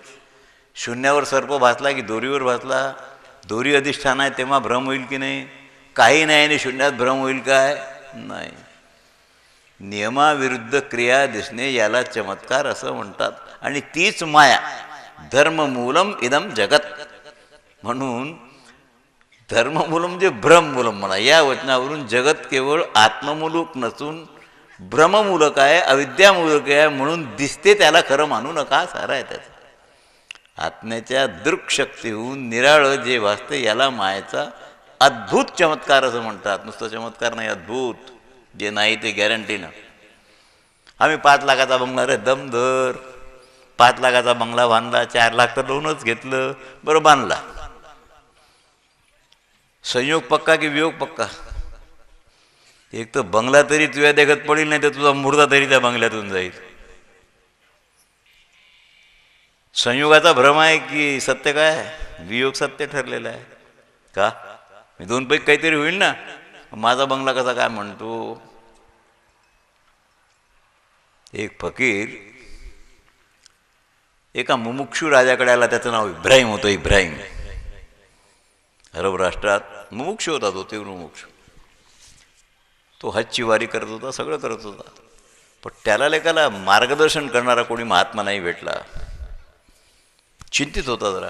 शून्यावर सर्प भासला की दोरीवर भासला, दोरी अधिष्ठान आहे तेव्हा भ्रम होईल की नाही? काही नाही आणि शून्यात भ्रम होईल काय? नाही. नियमाविरुद्ध क्रिया दिसणे याला चमत्कार असं म्हणतात. आणि तीच माया, धर्ममूलम इदम जगत. म्हणून धर्ममूलम म्हणजे भ्रममूलम म्हणा. या वचनावरून जगत केवळ आत्ममूलक नसून भ्रममूलक आहे, अविद्यामूलक आहे. म्हणून दिसते त्याला खरं मानू नका, सारा आहे त्याचं. आत्म्याच्या दृक्शक्तीहून निराळं जे भासते याला मायेचा अद्भुत चमत्कार असं म्हणतात. नुसतं चमत्कार नाही, अद्भुत. जे नाही ते गॅरंटीनं. आम्ही 5 लाखाचा बंगला, रे दमधर 5 लाखाचा बंगला बांधला, 4 लाख तर लोनच घेतलं, बरं बांधला. संयोग पक्का की वियोग पक्का? एक तर बंगला तरी तुझ्या देखत पडेल, नाही तर तुझा मुर्दा तरी त्या बंगल्यातून जाईल. संयोगाचा भ्रम आहे की सत्य काय? वियोग सत्य ठरलेला आहे का? मी 2 पैकी काहीतरी होईल ना. माझा बंगला कसा काय म्हणतो? एक फकीर एका मुमुक्षू राजाकडे आला. त्याचं नाव इब्राहिम होतं. इब्राहिम अरब राष्ट्रात मुमुक्षू होता. तो तीव्र मुमुक्षू. तो हजची वारी करत होता, सगळं करत होता. पण त्याला लेखाला मार्गदर्शन करणारा कोणी महात्मा नाही भेटला. चिंतित होता जरा.